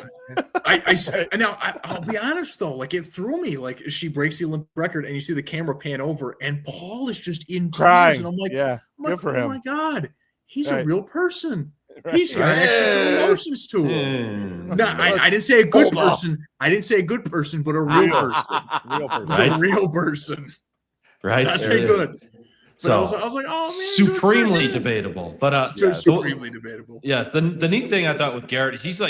I'll be honest though, like it threw me. Like she breaks the Olympic record, and you see the camera pan over, and Paul is just in tears, and I'm like, good for him. Oh my god, he's a real person. He's got some emotions to him. No, I didn't say a good person. I didn't say a good person, but a real person. Real person. It's a real person. Right. That's good. But I was like, oh man, supremely debatable. But supremely debatable. Yes, the neat thing I thought with Garrett, he's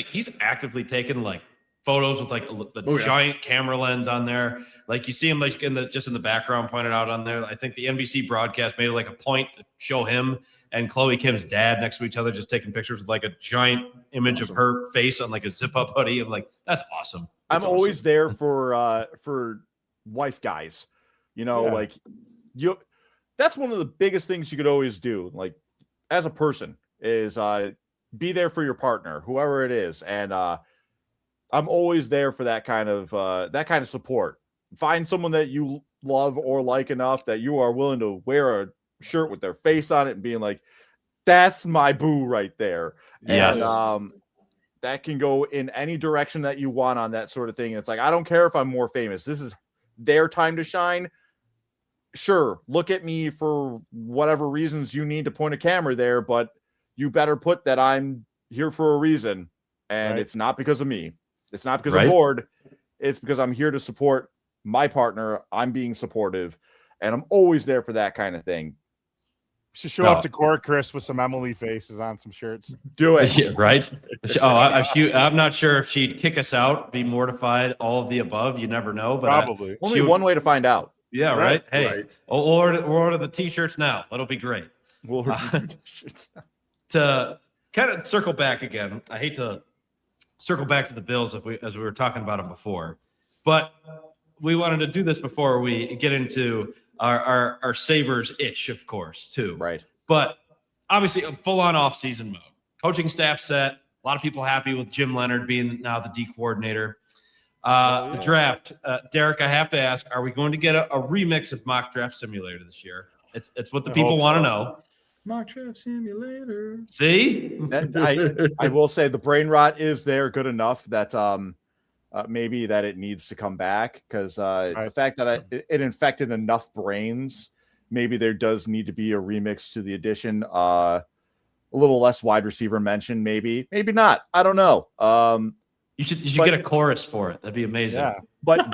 actively taking like photos with like a giant camera lens on there. Like you see him like in the background pointed out on there. I think the NBC broadcast made like a point to show him and Chloe Kim's dad next to each other, just taking pictures with like a giant image of her face on like a zip up hoodie. I'm like, that's awesome. I'm always there for wife guys, like you. That's one of the biggest things you could always do, like as a person, is be there for your partner, whoever it is, and I'm always there for that kind of support. Find someone that you love or like enough that you are willing to wear a shirt with their face on it and being like, "That's my boo right there." Yes. And that can go in any direction that you want on that sort of thing. It's like, I don't care if I'm more famous. This is their time to shine. Sure, look at me for whatever reasons you need to point a camera there, but you better put that I'm here for a reason, and it's not because of me. It's not because I'm bored. It's because I'm here to support my partner. I'm being supportive, and I'm always there for that kind of thing. You should show up to court, Chris, with some Emily faces on some shirts. Do it. Yeah, right? I'm not sure if she'd kick us out, be mortified, all of the above. You never know. But probably. Only one way to find out. Yeah, right. Hey, we'll order the t-shirts now. That'll be great. We'll order the t-shirts now. To kind of circle back again, I hate to circle back to the Bills as we were talking about them before, but we wanted to do this before we get into our Sabres itch, of course, too. Right. But obviously, a full-on off-season mode. Coaching staff set. A lot of people happy with Jim Leonard being now the D coordinator. The draft, Derek, I have to ask, are we going to get a remix of Mock Draft Simulator this year? It's what the people want to know. Mock Draft Simulator. See? I will say the brain rot is there good enough that maybe that it needs to come back, because the fact that it infected enough brains, maybe there does need to be a remix to the edition. A little less wide receiver mention, maybe not. I don't know. You should get a chorus for it. That'd be amazing. Yeah. But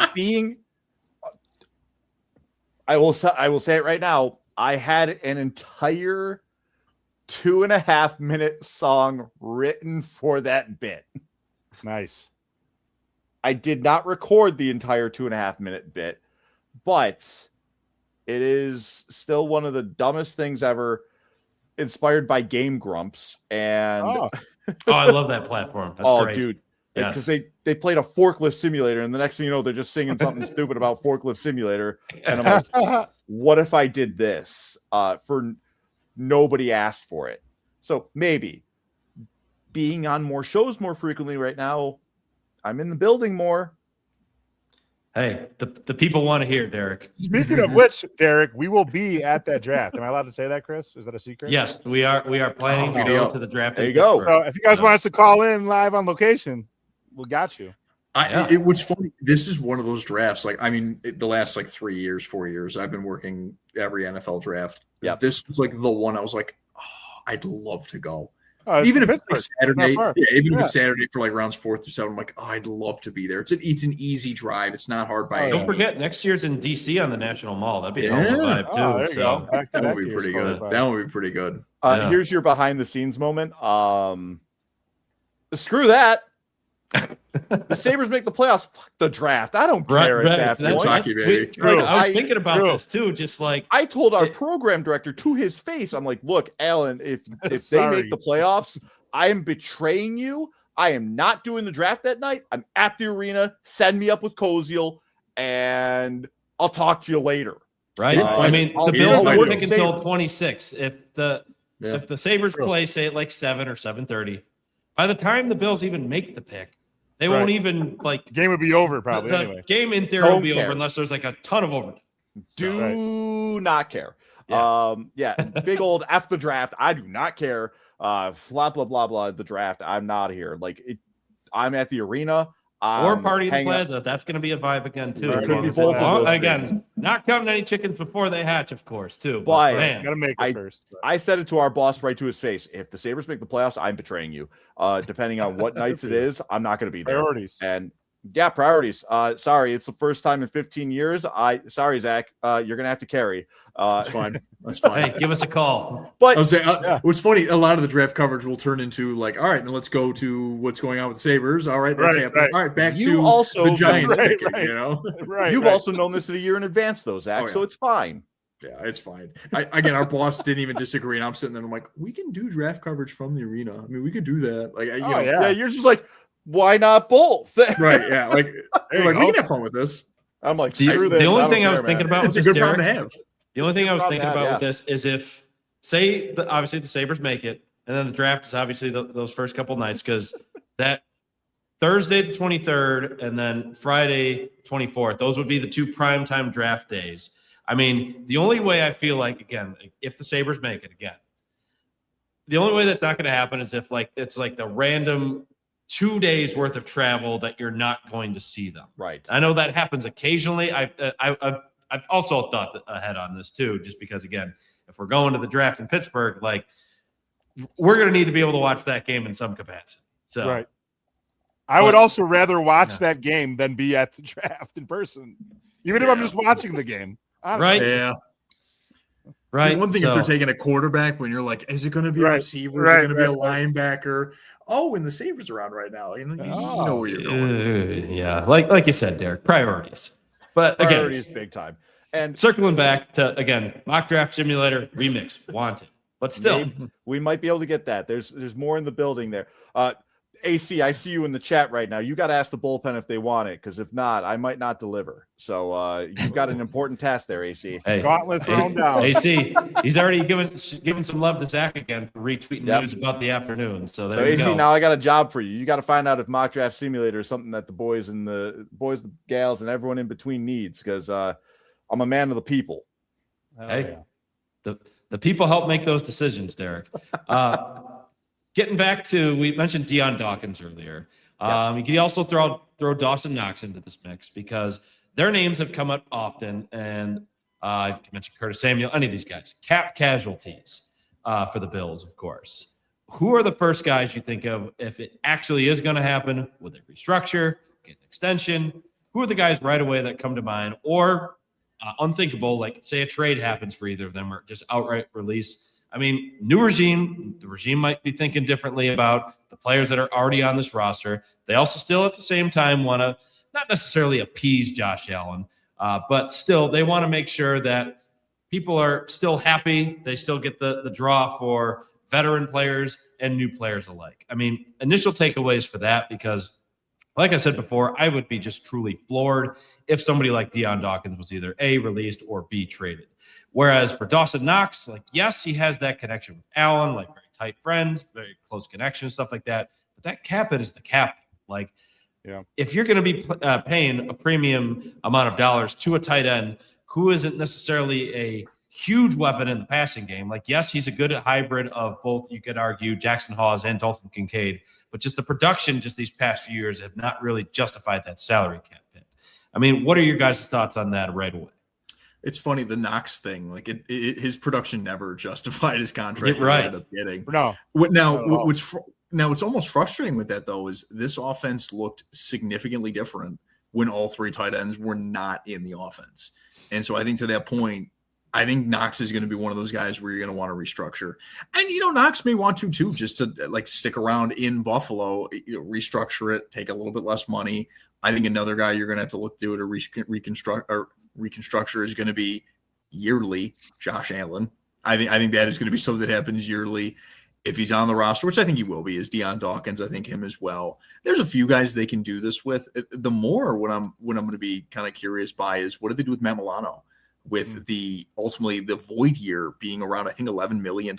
I will say it right now. I had an entire 2.5-minute song written for that bit. Nice. I did not record the entire 2.5-minute bit, but it is still one of the dumbest things ever, inspired by Game Grumps. And I love that platform. That's great. Dude. Because they played a forklift simulator, and the next thing you know, they're just singing something stupid about forklift simulator. And I'm like, what if I did this for nobody asked for it? So maybe being on more shows more frequently right now, I'm in the building more. Hey, the people want to hear, Derek. Speaking of which, Derek, we will be at that draft. Am I allowed to say that, Chris? Is that a secret? Yes, we are planning to go to the draft. There you go. So if you guys want us to call in live on location, we got you. It was funny. This is one of those drafts. Like, I mean, the last 4 years, I've been working every NFL draft. Yeah. This was like the one I was like, oh, I'd love to go. Even if it's like Saturday, if it's Saturday for like rounds 4 through 7, I'm like, oh, I'd love to be there. It's an easy drive. It's not hard by. Don't forget, next year's in DC on the National Mall. That'd be a hell of a vibe too. There you go. That would be pretty good. That would be pretty good. Here's your behind the scenes moment. Screw that. The Sabres make the playoffs. Fuck the draft. I don't care at that point. Hockey, baby. I was thinking about this too. Just like I told our program director to his face, I'm like, look, Alan, if they make the playoffs, I am betraying you. I am not doing the draft that night. I'm at the arena. Send me up with Koziel, and I'll talk to you later. Right? I mean, the Bills don't pick until 26. If the Sabres play, say at like 7 or 7:30, by the time the Bills even make the pick, they won't even game would be over probably. The game in theory will be over unless there's like a ton of overtime. Do not care. Big old F the draft. I do not care. Blah blah blah blah. The draft. I'm not here. I'm at the arena. Or party in the plaza. That's going to be a vibe again too. Again, not counting any chickens before they hatch, of course, too. But gotta make it first. I said it to our boss right to his face. If the Sabres make the playoffs, I'm betraying you. Depending on what nights it is, I'm not going to be there. Priorities. And Yeah, priorities. Sorry, it's the first time in 15 years. Sorry, Zach. You're gonna have to carry. That's fine. That's fine. Hey, give us a call. But I was saying, what's funny, a lot of the draft coverage will turn into like, all right, now let's go to what's going on with the Sabres. All right, that's happening. Right. All right, back You to also- the Giants. Right, picking, right. You know, you've also known this a year in advance, though, Zach. Oh, yeah. So it's fine. Yeah, it's fine. Again, our boss didn't even disagree, and I'm sitting there. And I'm like, we can do draft coverage from the arena. I mean, we could do that. Like, you know, Yeah, you're just like, why not both? right? Yeah, like, we can have fun with this. I'm like, The screw this. only I don't thing I care, was thinking man. about It's a with good this, problem Derek, to have. the only thing I was Problem thinking to have, about yeah. with this is if, obviously the Sabres make it, and then the draft is obviously those first couple nights, because that Thursday the 23rd and then Friday 24th, those would be the 2 primetime draft days. I mean, the only way I feel like, again, if the Sabres make it again, the only way that's not going to happen is if it's like the random 2 days worth of travel that you're not going to see them. Right. I know that happens occasionally. I've also thought ahead on this too, just because, again, if we're going to the draft in Pittsburgh, like, we're going to need to be able to watch that game in some capacity. So, Right. I would also rather watch that game than be at the draft in person, even if I'm just watching the game. Honestly. Right. Yeah. Right. One thing if they're taking a quarterback, when you're like, is it going to be a receiver? Is it going to be a linebacker? Oh, and the Sabres around right now. You know where you're going. Yeah. Like you said, Derek, priorities. But Priorities again, big time. And circling back to, again, mock draft simulator remix, wanted. But still, we might be able to get that. There's more in the building there. AC, I see you in the chat right now. You got to ask the bullpen if they want it, because if not, I might not deliver. So you've got an important task there, AC. hey, Gauntlet thrown down. AC, he's already given some love to Zach again for retweeting news about the afternoon. So there you AC, go. now I got a job for you. You got to find out if mock draft simulator is something that the boys, the gals, and everyone in between needs, because I'm a man of the people. Hey, the people help make those decisions, Derek. Getting back to, we mentioned Deion Dawkins earlier. You can also throw Dawson Knox into this mix, because their names have come up often, and I've mentioned Curtis Samuel, any of these guys, cap casualties for the Bills, of course. Who are the first guys you think of if it actually is going to happen? Will they restructure, get an extension? Who are the guys right away that come to mind? Or unthinkable, like say a trade happens for either of them, or just outright release? I mean, new regime, the regime might be thinking differently about the players that are already on this roster. They also still at the same time want to not necessarily appease Josh Allen, but still they want to make sure that people are still happy. They still get the draw for veteran players and new players alike. I mean, initial takeaways for that, because like I said before, I would be just truly floored if somebody like Deion Dawkins was either A, released, or B, traded. Whereas for Dawson Knox, like, yes, he has that connection with Allen, like very tight friends, very close connection, stuff like that. But that cap it is the cap. Like, if you're going to be paying a premium amount of dollars to a tight end who isn't necessarily a huge weapon in the passing game, like, yes, he's a good hybrid of both, you could argue, Jackson Hawes and Dalton Kincaid, but just the production just these past few years have not really justified that salary cap hit. I mean, what are your guys' thoughts on that right away? It's funny, the Knox thing, like his production never justified his contract. Right. He ended up getting. No. What's almost frustrating with that, though, is this offense looked significantly different when all 3 tight ends were not in the offense. And so I think to that point, I think Knox is going to be one of those guys where you're going to want to restructure. And, Knox may want to too, just to like stick around in Buffalo, restructure it, take a little bit less money. I think another guy you're going to have to look to reconstructure is going to be yearly Josh Allen. I think that is going to be something that happens yearly. If he's on the roster, which I think he will be, is Deion Dawkins. I think him as well. There's a few guys they can do this with. The more what I'm going to be kind of curious by is what did they do with Matt Milano, with ultimately the void year being around, I think, $11 million.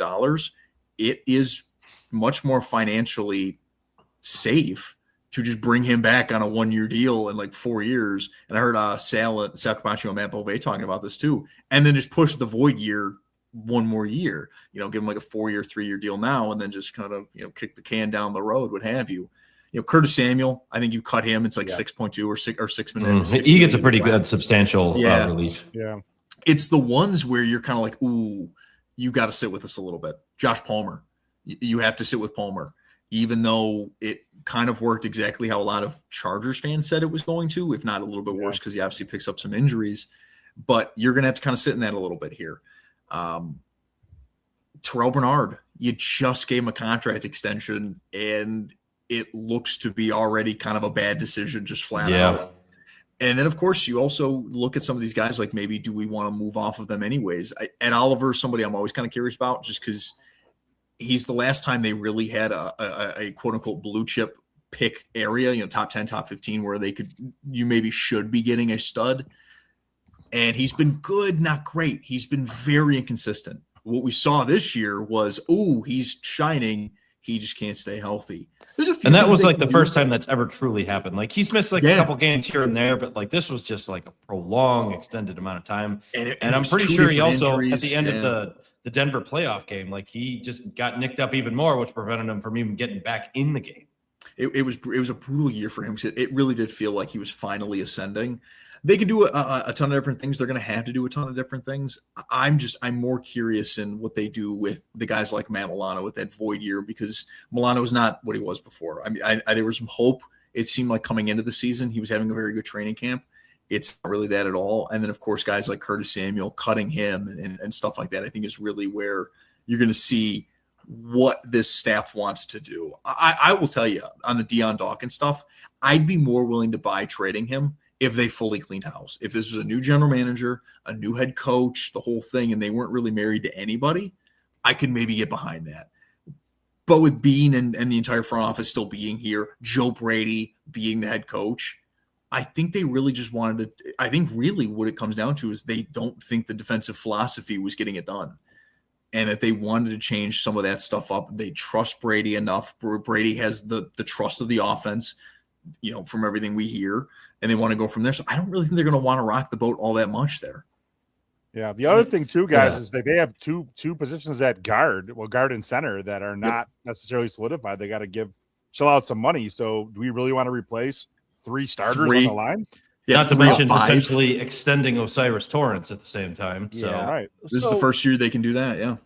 It is much more financially safe to just bring him back on a 1-year deal in like 4 years. And I heard Sal Capaccio and Matt Bove talking about this too. And then just push the void year 1 more year, give him like a 4-year, 3-year deal now, and then just kind of, kick the can down the road, what have you. Curtis Samuel, I think you cut him. It's like 6.2 or 6 minutes. He gets a pretty good substantial relief. Yeah. It's the ones where you're kind of like, ooh, you got to sit with us a little bit. Josh Palmer, you have to sit with Palmer. even though it kind of worked exactly how a lot of Chargers fans said it was going to, if not a little bit worse, because he obviously picks up some injuries. But you're going to have to kind of sit in that a little bit here. Terrell Bernard, you just gave him a contract extension, and it looks to be already kind of a bad decision, just flat out. And then, of course, you also look at some of these guys like, maybe do we want to move off of them anyways? Ed Oliver, somebody I'm always kind of curious about, just because he's the last time they really had a quote-unquote blue chip pick area, top 10, top 15, where you maybe should be getting a stud. And he's been good, not great. He's been very inconsistent. What we saw this year was, he's shining. He just can't stay healthy. And that was like the first time that's ever truly happened. Like, he's missed a couple games here and there, but like this was just like a prolonged, extended amount of time. And I'm pretty sure he also, at the end of the Denver playoff game, like he just got nicked up even more, which prevented him from even getting back in the game. It was a brutal year for him. It really did feel like he was finally ascending. They can do a ton of different things. They're going to have to do a ton of different things. I'm more curious in what they do with the guys like Matt Milano with that void year, because Milano is not what he was before. I mean, there was some hope. It seemed like coming into the season, he was having a very good training camp. It's not really that at all. And then, of course, guys like Curtis Samuel, cutting him and stuff like that, I think is really where you're going to see what this staff wants to do. I will tell you, on the Dion Dawkins stuff, I'd be more willing to buy trading him if they fully cleaned house. If this was a new general manager, a new head coach, the whole thing, and they weren't really married to anybody, I could maybe get behind that. But with Bean and the entire front office still being here, Joe Brady being the head coach, I think they really just wanted to – I think really what it comes down to is they don't think the defensive philosophy was getting it done, and that they wanted to change some of that stuff up. They trust Brady enough. Brady has the trust of the offense, from everything we hear, and they want to go from there. So I don't really think they're going to want to rock the boat all that much there. Yeah. The other thing too, guys, is that they have two positions at guard and center that are not necessarily solidified. They got to shell out some money. So do we really want to replace three starters on the line? Yeah, not to mention potentially extending Osiris Torrance at the same time. So right. This is the first year they can do that. Yeah.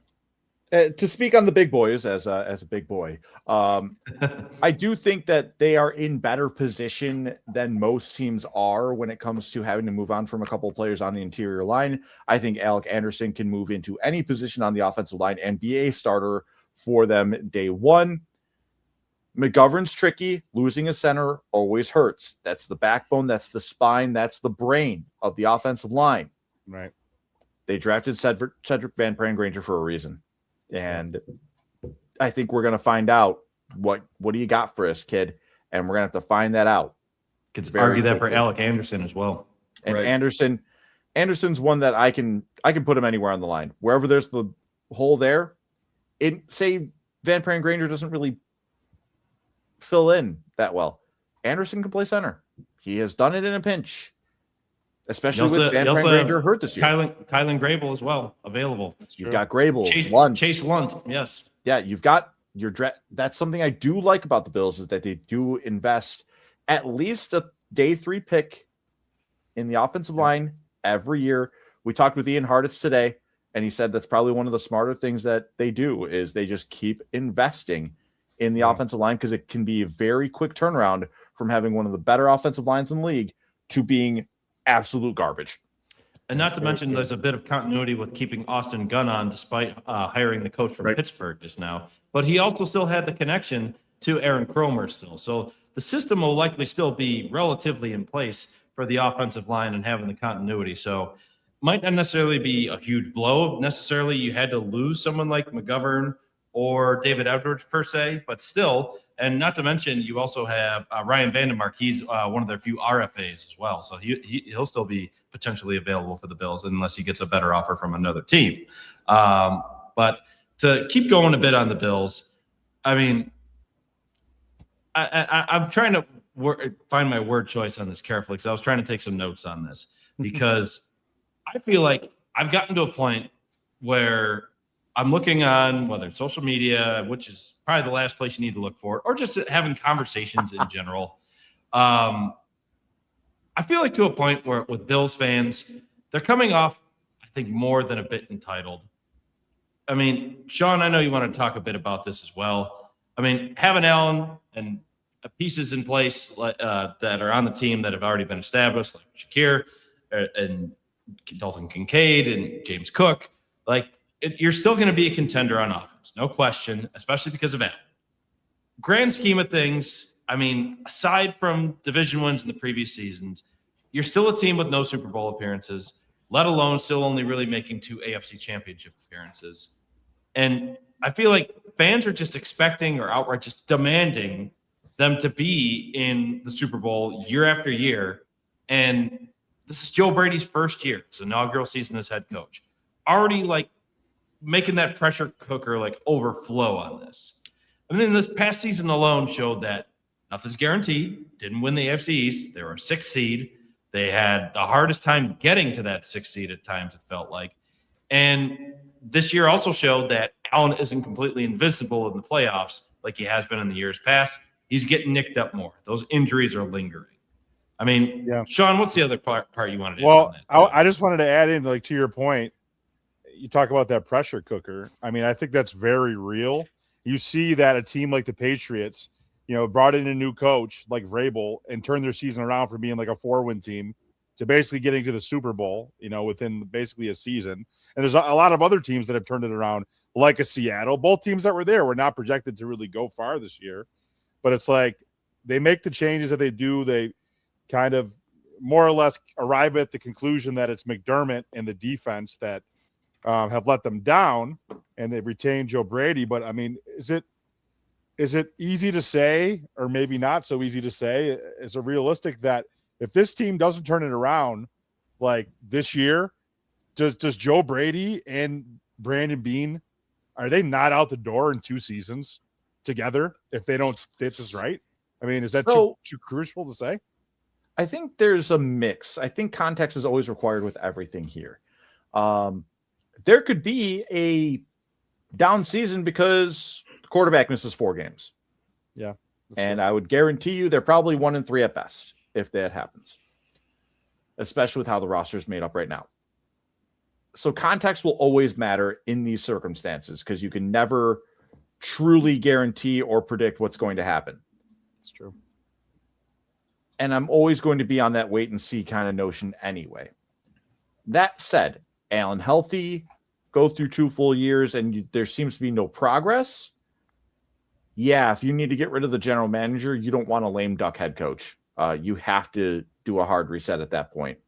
To speak on the big boys as a big boy, I do think that they are in better position than most teams are when it comes to having to move on from a couple of players on the interior line. I think Alec Anderson can move into any position on the offensive line and be a starter for them day one. McGovern's tricky. Losing a center always hurts. That's the backbone. That's the spine. That's the brain of the offensive line. Right. They drafted Cedric Van Pran-Granger for a reason. And I think we're going to find out what do you got for us, kid? And we're going to have to find that out. Could argue that for Alec Anderson as well. And right. Anderson's one that I can put him anywhere on the line. Wherever there's the hole there, say Van Pran-Granger doesn't really fill in that well. Anderson can play center. He has done it in a pinch. Especially with Van Pran-Granger hurt this year. Tylen Grable as well, available. You've got Grable, Chase Lunt, yes. Yeah, you've got your draft. That's something I do like about the Bills, is that they do invest at least a day 3 pick in the offensive line every year. We talked with Ian Hartitz today, and he said that's probably one of the smarter things that they do is they just keep investing in the offensive line, because it can be a very quick turnaround from having one of the better offensive lines in the league to being absolute garbage. And not to mention, there's a bit of continuity with keeping Austin Gunn on, despite hiring the coach from Pittsburgh just now. But he also still had the connection to Aaron Kramer still. So the system will likely still be relatively in place for the offensive line and having the continuity. So might not necessarily be a huge blow if necessarily you had to lose someone like McGovern or David Edwards per se, but still. And not to mention, you also have Ryan Vandenmark. He's one of their few RFAs as well. So he'll still be potentially available for the Bills unless he gets a better offer from another team. But to keep going a bit on the Bills, I mean, I'm trying to find my word choice on this carefully, because I was trying to take some notes on this, because I feel like I've gotten to a point where I'm looking on whether it's social media, which is probably the last place you need to look for, or just having conversations in general. I feel like to a point where with Bills fans, they're coming off, I think, more than a bit entitled. I mean, Sean, I know you want to talk a bit about this as well. I mean, having Allen and pieces in place that are on the team that have already been established, like Shakir and Dalton Kincaid and James Cook, you're still going to be a contender on offense, no question, especially because of Allen. Grand scheme of things, I mean, aside from division wins in the previous seasons, you're still a team with no Super Bowl appearances, let alone still only really making 2 AFC championship appearances. And I feel like fans are just expecting or outright just demanding them to be in the Super Bowl year after year. And this is Joe Brady's first year, his inaugural season as head coach. Already making that pressure cooker overflow on this. And then this past season alone showed that nothing's guaranteed. Didn't win the AFC East. They were a 6th seed. They had the hardest time getting to that 6th seed at times, it felt like. And this year also showed that Allen isn't completely invincible in the playoffs like he has been in the years past. He's getting nicked up more. Those injuries are lingering. I mean, yeah. Sean, what's the other part you wanted to add on that? I just wanted to add in, to your point, you talk about that pressure cooker. I mean, I think that's very real. You see that a team like the Patriots, brought in a new coach like Vrabel and turned their season around from being like a 4-win team to basically getting to the Super Bowl, within basically a season. And there's a lot of other teams that have turned it around, like a Seattle. Both teams that were there were not projected to really go far this year. But it's they make the changes that they do. They kind of more or less arrive at the conclusion that it's McDermott and the defense that have let them down, and they've retained Joe Brady. But, I mean, is it easy to say, or maybe not so easy to say, is it realistic that if this team doesn't turn it around this year, does Joe Brady and Brandon Beane, are they not out the door in 2 seasons together if they don't get this right? I mean, is that too crucial to say? I think there's a mix. I think context is always required with everything here. There could be a down season because the quarterback misses 4 games. Yeah. And I would guarantee you they're probably 1-3 at best if that happens, especially with how the roster is made up right now. So context will always matter in these circumstances because you can never truly guarantee or predict what's going to happen. It's true. And I'm always going to be on that wait and see kind of notion anyway. That said, Allen healthy, go through 2 full years, and there seems to be no progress. Yeah, if you need to get rid of the general manager, you don't want a lame duck head coach. You have to do a hard reset at that point.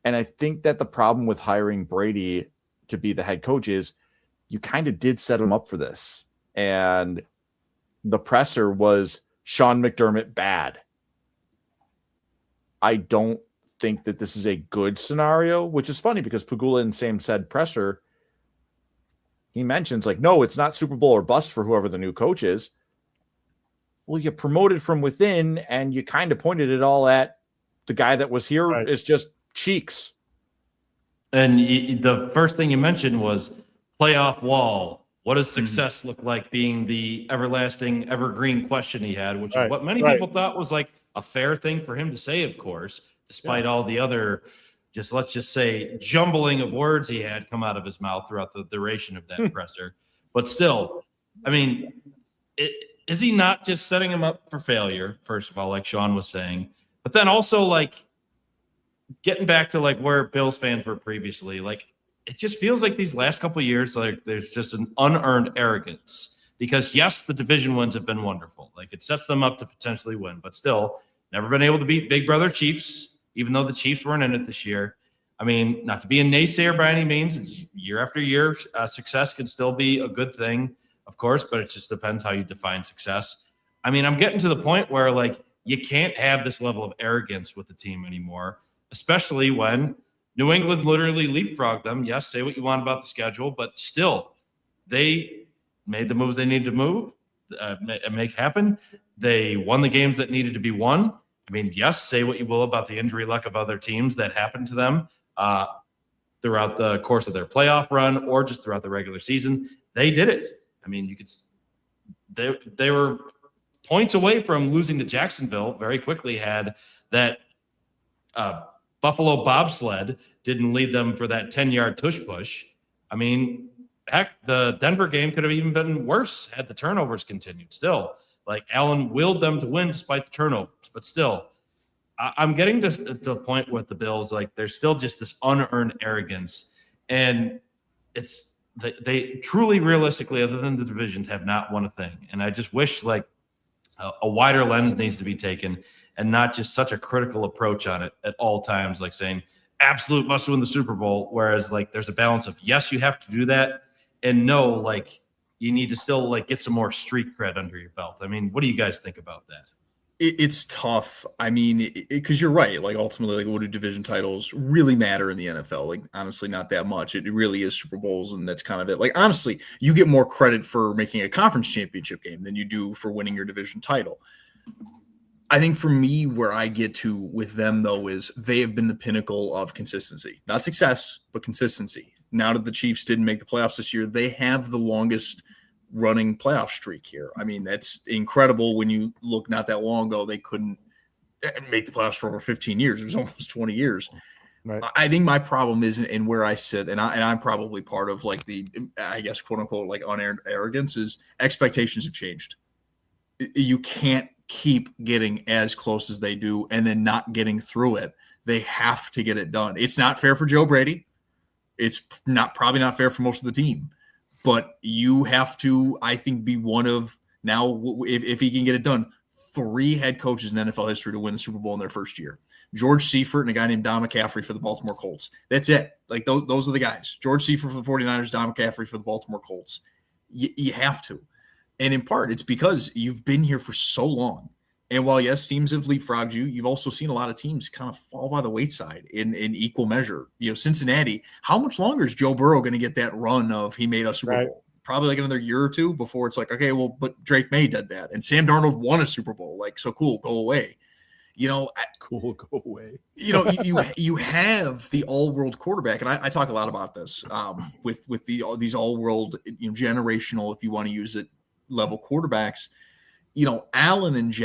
And I think that the problem with hiring Brady to be the head coach is you kind of did set him up for this. And the presser was Sean McDermott bad. I don't think that this is a good scenario, which is funny because Pagula in same said presser, he mentions no, it's not Super Bowl or bust for whoever the new coach is. Well, you promoted from within and you kind of pointed it all at the guy that was here is just cheeks. And the first thing you mentioned was playoff wall. What does success look like, being the everlasting, evergreen question he had, which is what many people thought was a fair thing for him to say, of course, despite all the other, let's just say, jumbling of words he had come out of his mouth throughout the duration of that presser. But still, I mean, is he not just setting him up for failure, first of all, like Sean was saying, but then also getting back to where Bills fans were previously, it just feels like these last couple of years, there's just an unearned arrogance. Because yes, the division wins have been wonderful. It sets them up to potentially win, but still never been able to beat Big Brother Chiefs, even though the Chiefs weren't in it this year. I mean, not to be a naysayer by any means, it's year after year, success can still be a good thing, of course, but it just depends how you define success. I mean, I'm getting to the point where you can't have this level of arrogance with the team anymore, especially when New England literally leapfrogged them. Yes, say what you want about the schedule, but still, they made the moves they needed to make happen. They won the games that needed to be won. I mean, yes, say what you will about the injury luck of other teams that happened to them throughout the course of their playoff run or just throughout the regular season. They did it. I mean, they were points away from losing to Jacksonville. Very quickly had that Buffalo bobsled didn't lead them for that 10-yard tush push. I mean, heck, the Denver game could have even been worse had the turnovers continued. Still, like Allen willed them to win despite the turnovers, but still, I'm getting to the point with the Bills. Like there's still just this unearned arrogance, and it's they truly, realistically, other than the divisions, have not won a thing. And I just wish like a wider lens needs to be taken, and not just such a critical approach on it at all times, like saying absolute must win the Super Bowl. Whereas like there's a balance of yes, you have to do that, and no, like you need to still like get some more street cred under your belt. I mean, what do you guys think about that? It's tough. I mean, because you're right. Like ultimately, like what do division titles really matter in the NFL? Like honestly, not that much. It really is Super Bowls, and that's kind of it. Like honestly, you get more credit for making a conference championship game than you do for winning your division title. I think for me, where I get to with them though is they have been the pinnacle of consistency, not success, but consistency. Now that the Chiefs didn't make the playoffs this year, they have the longest running playoff streak here. I mean, that's incredible when you look not that long ago, they couldn't make the playoffs for over 15 years. It was almost 20 years. Right. I think my problem is in where I sit, and I'm probably part of like the, I guess, quote unquote, like unearned arrogance is expectations have changed. You can't keep getting as close as they do and then not getting through it. They have to get it done. It's not fair for Joe Brady. It's probably not fair for most of the team. But you have to, I think, be one of now, if he can get it done, 3 head coaches in NFL history to win the Super Bowl in their first year. George Seifert and a guy named Don McCaffrey for the Baltimore Colts. That's it. Like those are the guys. George Seifert for the 49ers, Don McCaffrey for the Baltimore Colts. You have to. And in part, it's because you've been here for so long. And while, yes, teams have leapfrogged you, you've also seen a lot of teams kind of fall by the wayside in equal measure. You know, Cincinnati, how much longer is Joe Burrow going to get that run of he made a Super Bowl? Probably like another year or two before it's like, okay, well, but Drake May did that. And Sam Darnold won a Super Bowl. Like, so cool, go away. You know, go away. You know, you have the all-world quarterback, and I talk a lot about this with these all-world, generational, if you want to use it, level quarterbacks. You know, Allen and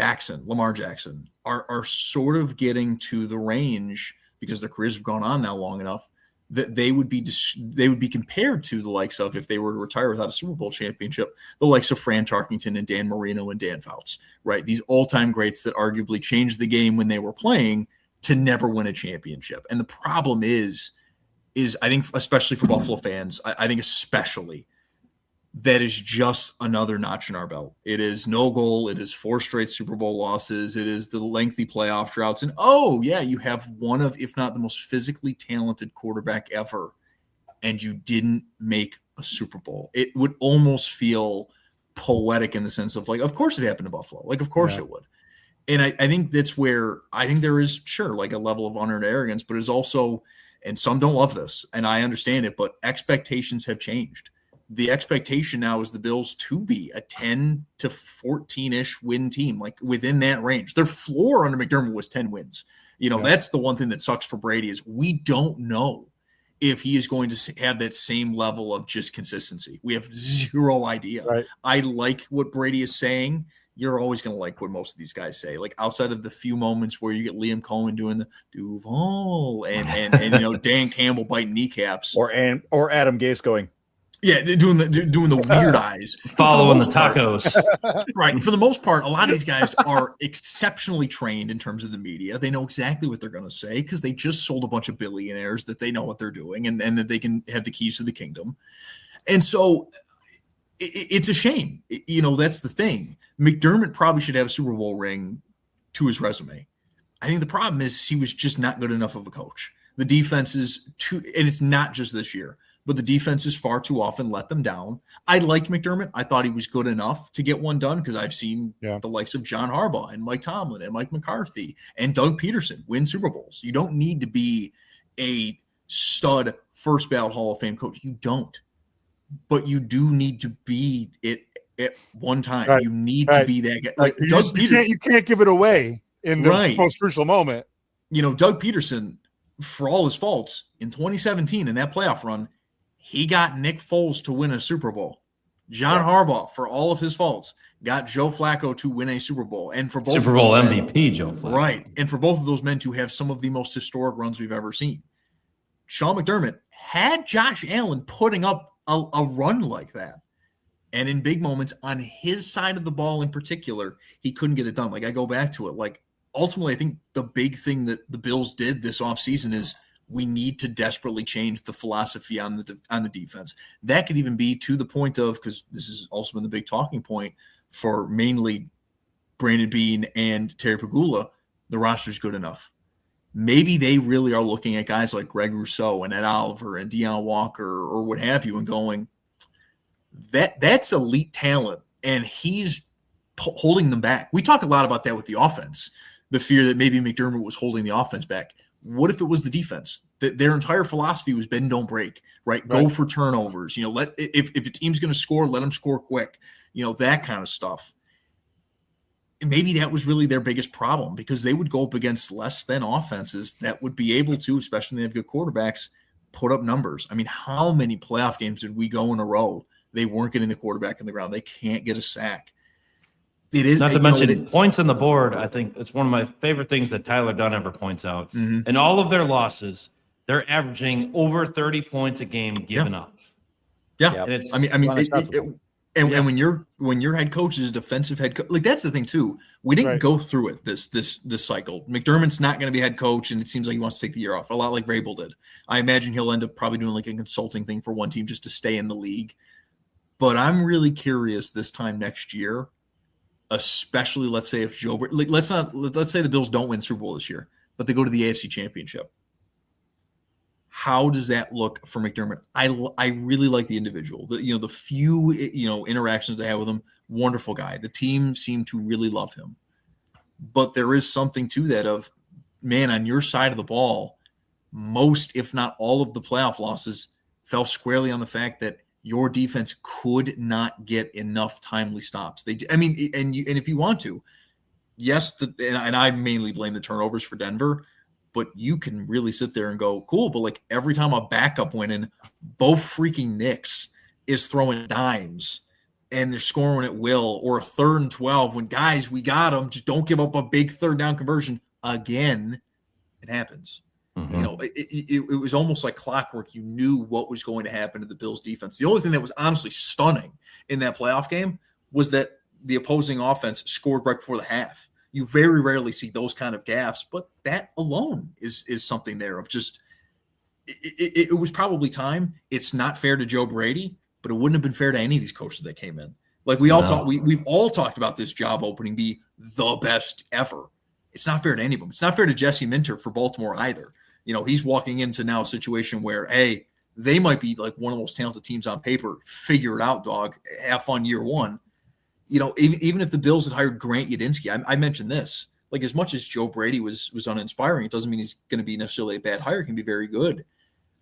Lamar Jackson are sort of getting to the range because their careers have gone on now long enough that they would be compared to the likes of, if they were to retire without a Super Bowl championship, the likes of Fran Tarkenton and Dan Marino and Dan Fouts, right? These all-time greats that arguably changed the game when they were playing to never win a championship. And the problem is I think, especially for Buffalo fans, I think especially, that is just another notch in our belt. It is no goal. It is 4 straight Super Bowl losses. It is the lengthy playoff droughts. And, oh, yeah, you have one of, if not the most physically talented quarterback ever, and you didn't make a Super Bowl. It would almost feel poetic in the sense of, like, of course it happened to Buffalo. Like, of course it would. And I think that's where I think there is, sure, like a level of unearned arrogance, but it's also, and some don't love this, and I understand it, but expectations have changed. The expectation now is the Bills to be a 10 to 14-ish win team, like within that range. Their floor under McDermott was 10 wins. That's the one thing that sucks for Brady is we don't know if he is going to have that same level of just consistency. We have zero idea. Right. I like what Brady is saying. You're always going to like what most of these guys say. Like outside of the few moments where you get Liam Cohen doing the Duval and Dan Campbell biting kneecaps. Or Adam Gase going, yeah, doing the weird eyes, following the tacos, right? And for the most part, a lot of these guys are exceptionally trained in terms of the media. They know exactly what they're going to say because they just sold a bunch of billionaires that they know what they're doing and that they can have the keys to the kingdom. And so it's a shame. That's the thing. McDermott probably should have a Super Bowl ring to his resume. I think the problem is he was just not good enough of a coach. The defense is too, and it's not just this year. But the defenses far too often let them down. I liked McDermott. I thought he was good enough to get one done because I've seen the likes of John Harbaugh and Mike Tomlin and Mike McCarthy and Doug Peterson win Super Bowls. You don't need to be a stud first ballot Hall of Fame coach. You don't. But you do need to be it at one time. Right. You need to be that guy. Like you can't give it away in the most crucial moment. Doug Peterson, for all his faults, in 2017 in that playoff run, he got Nick Foles to win a Super Bowl. John Harbaugh, for all of his faults, got Joe Flacco to win a Super Bowl. And for both Super Bowl MVP, Joe Flacco. Right. And for both of those men to have some of the most historic runs we've ever seen. Sean McDermott had Josh Allen putting up a run like that. And in big moments on his side of the ball in particular, he couldn't get it done. Like, I go back to it. Like, ultimately, I think the big thing that the Bills did this offseason is we need to desperately change the philosophy on the defense. That could even be to the point of, because this has also been the big talking point for mainly Brandon Beane and Terry Pegula, the roster's good enough. Maybe they really are looking at guys like Greg Rousseau and Ed Oliver and Deion Walker or what have you and going, that's elite talent, and he's holding them back. We talk a lot about that with the offense, the fear that maybe McDermott was holding the offense back. What if it was the defense? That their entire philosophy was bend, don't break, right? Go for turnovers. If a team's going to score, let them score quick. That kind of stuff. And maybe that was really their biggest problem, because they would go up against less than offenses that would be able to, especially when they have good quarterbacks, put up numbers. I mean, how many playoff games did we go in a row? They weren't getting the quarterback in the ground. They can't get a sack. It is not to mention points on the board. I think it's one of my favorite things that Tyler Dunn ever points out. Mm-hmm. In all of their losses, they're averaging over 30 points a game given up. Yeah, and it's and when your head coach is a defensive head coach, like, that's the thing too. We didn't go through it this cycle. McDermott's not going to be head coach, and it seems like he wants to take the year off, a lot like Vrabel did. I imagine he'll end up probably doing like a consulting thing for one team just to stay in the league. But I'm really curious this time next year, especially let's say if let's say the Bills don't win Super Bowl this year, but they go to the AFC Championship. How does that look for McDermott? I really like the individual. The few interactions I had with him, wonderful guy. The team seemed to really love him. But there is something to that of, man, on your side of the ball, most, if not all, of the playoff losses fell squarely on the fact that your defense could not get enough timely stops. And if you want to, yes, and I mainly blame the turnovers for Denver, but you can really sit there and go, cool, but like every time a backup went in, both freaking Knicks is throwing dimes and they're scoring at will, or a 3rd and 12 when, guys, we got them, just don't give up a big third down conversion again. It happens. Mm-hmm. It was almost like clockwork. You knew what was going to happen to the Bills defense. The only thing that was honestly stunning in that playoff game was that the opposing offense scored right before the half. You very rarely see those kind of gaffes, but that alone is something there of just it was probably time. It's not fair to Joe Brady, but it wouldn't have been fair to any of these coaches that came in. Like we've all talked about this job opening be the best ever. It's not fair to any of them. It's not fair to Jesse Minter for Baltimore either. He's walking into now a situation where, hey, they might be like one of the most talented teams on paper. Figure it out, dog. Have fun year one. Even if the Bills had hired Grant Yadinsky, I mentioned this. Like, as much as Joe Brady was uninspiring, it doesn't mean he's going to be necessarily a bad hire. He can be very good.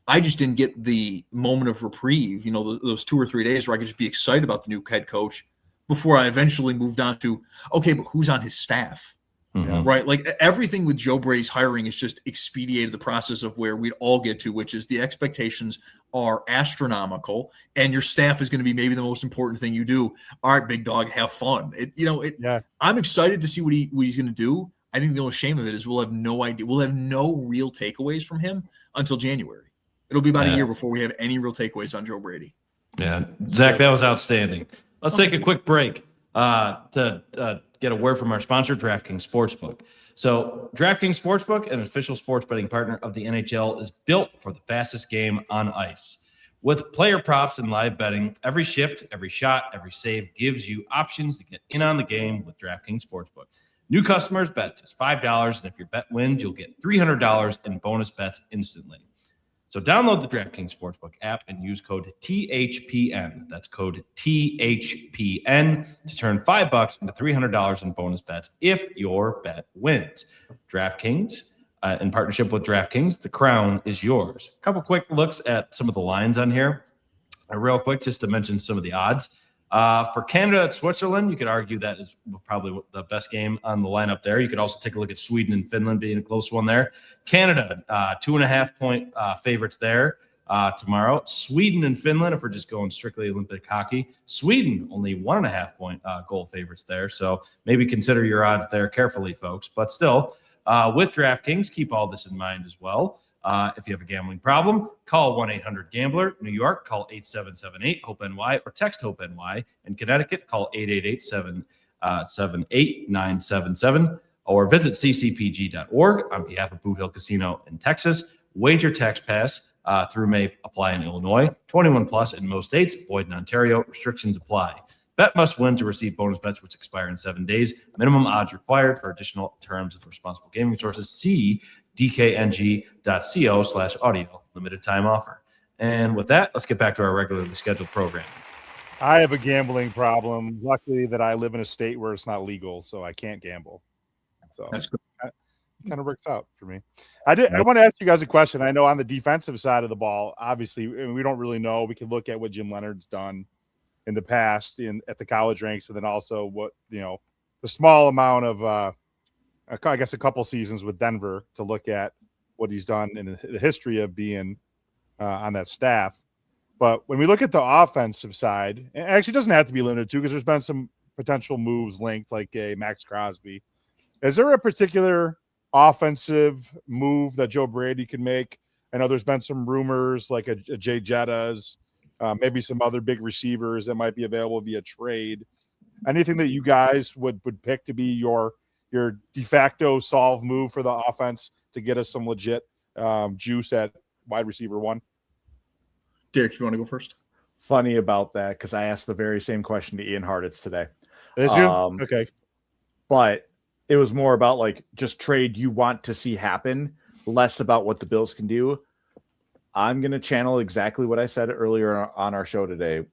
I just didn't get the moment of reprieve, those 2 or 3 days where I could just be excited about the new head coach before I eventually moved on to, okay, but who's on his staff? Mm-hmm. Right? Like, everything with Joe Brady's hiring is just expedited the process of where we'd all get to, which is the expectations are astronomical, and your staff is going to be maybe the most important thing you do. All right, big dog, have fun. I'm excited to see what he's going to do. I think the only shame of it is we'll have no idea. We'll have no real takeaways from him until January. It'll be about a year before we have any real takeaways on Joe Brady. Yeah, Zach, that was outstanding. Let's take a quick break to get a word from our sponsor, DraftKings Sportsbook. So DraftKings Sportsbook, an official sports betting partner of the NHL, is built for the fastest game on ice. With player props and live betting, every shift, every shot, every save gives you options to get in on the game with DraftKings Sportsbook. New customers bet just $5, and if your bet wins, you'll get $300 in bonus bets instantly. So download the DraftKings Sportsbook app and use code THPN. That's code THPN to turn $5 into $300 in bonus bets if your bet wins. DraftKings, in partnership with DraftKings, the crown is yours. A couple quick looks at some of the lines on here. Real quick, just to mention some of the odds. For Canada at Switzerland, you could argue that is probably the best game on the lineup there. You could also take a look at Sweden and Finland being a close one there. Canada, 2.5 point favorites there tomorrow. Sweden and Finland, if we're just going strictly Olympic hockey. Sweden, only 1.5 point goal favorites there. So maybe consider your odds there carefully, folks. But still, with DraftKings, keep all this in mind as well. If you have a gambling problem, call 1-800-GAMBLER. New York, call 8778-HOPE-NY or text HOPE-NY. In Connecticut, call 888-778-9777 or visit ccpg.org. On behalf of Boot Hill Casino in Texas, wager tax pass through May apply in Illinois. 21 plus in most states, void in Ontario. Restrictions apply. Bet must win to receive bonus bets which expire in 7 days. Minimum odds required. For additional terms and responsible gaming sources, see dkng.co/audio. Limited time offer. And with that, let's get back to our regularly scheduled program. I have a gambling problem. Luckily that I live in a state where it's not legal, so I can't gamble. So That's good. It kind of works out for me. I want to ask you guys a question. I know on the defensive side of the ball, obviously, we don't really know. We can look at what Jim Leonard's done in the past at the college ranks, and then also what, the small amount of I guess a couple seasons with Denver to look at what he's done in the history of being on that staff. But when we look at the offensive side, and it actually doesn't have to be limited to, because there's been some potential moves linked, like a Max Crosby. Is there a particular offensive move that Joe Brady can make? I know there's been some rumors like a Jay Jettas, maybe some other big receivers that might be available via trade. Anything that you guys would pick to be your de facto solve move for the offense to get us some legit juice at wide receiver 1? Derek, if you want to go first. Funny about that, because I asked the very same question to Ian Hartitz today. Is you? Okay. But it was more about like just trade you want to see happen, less about what the Bills can do. I'm going to channel exactly what I said earlier on our show today,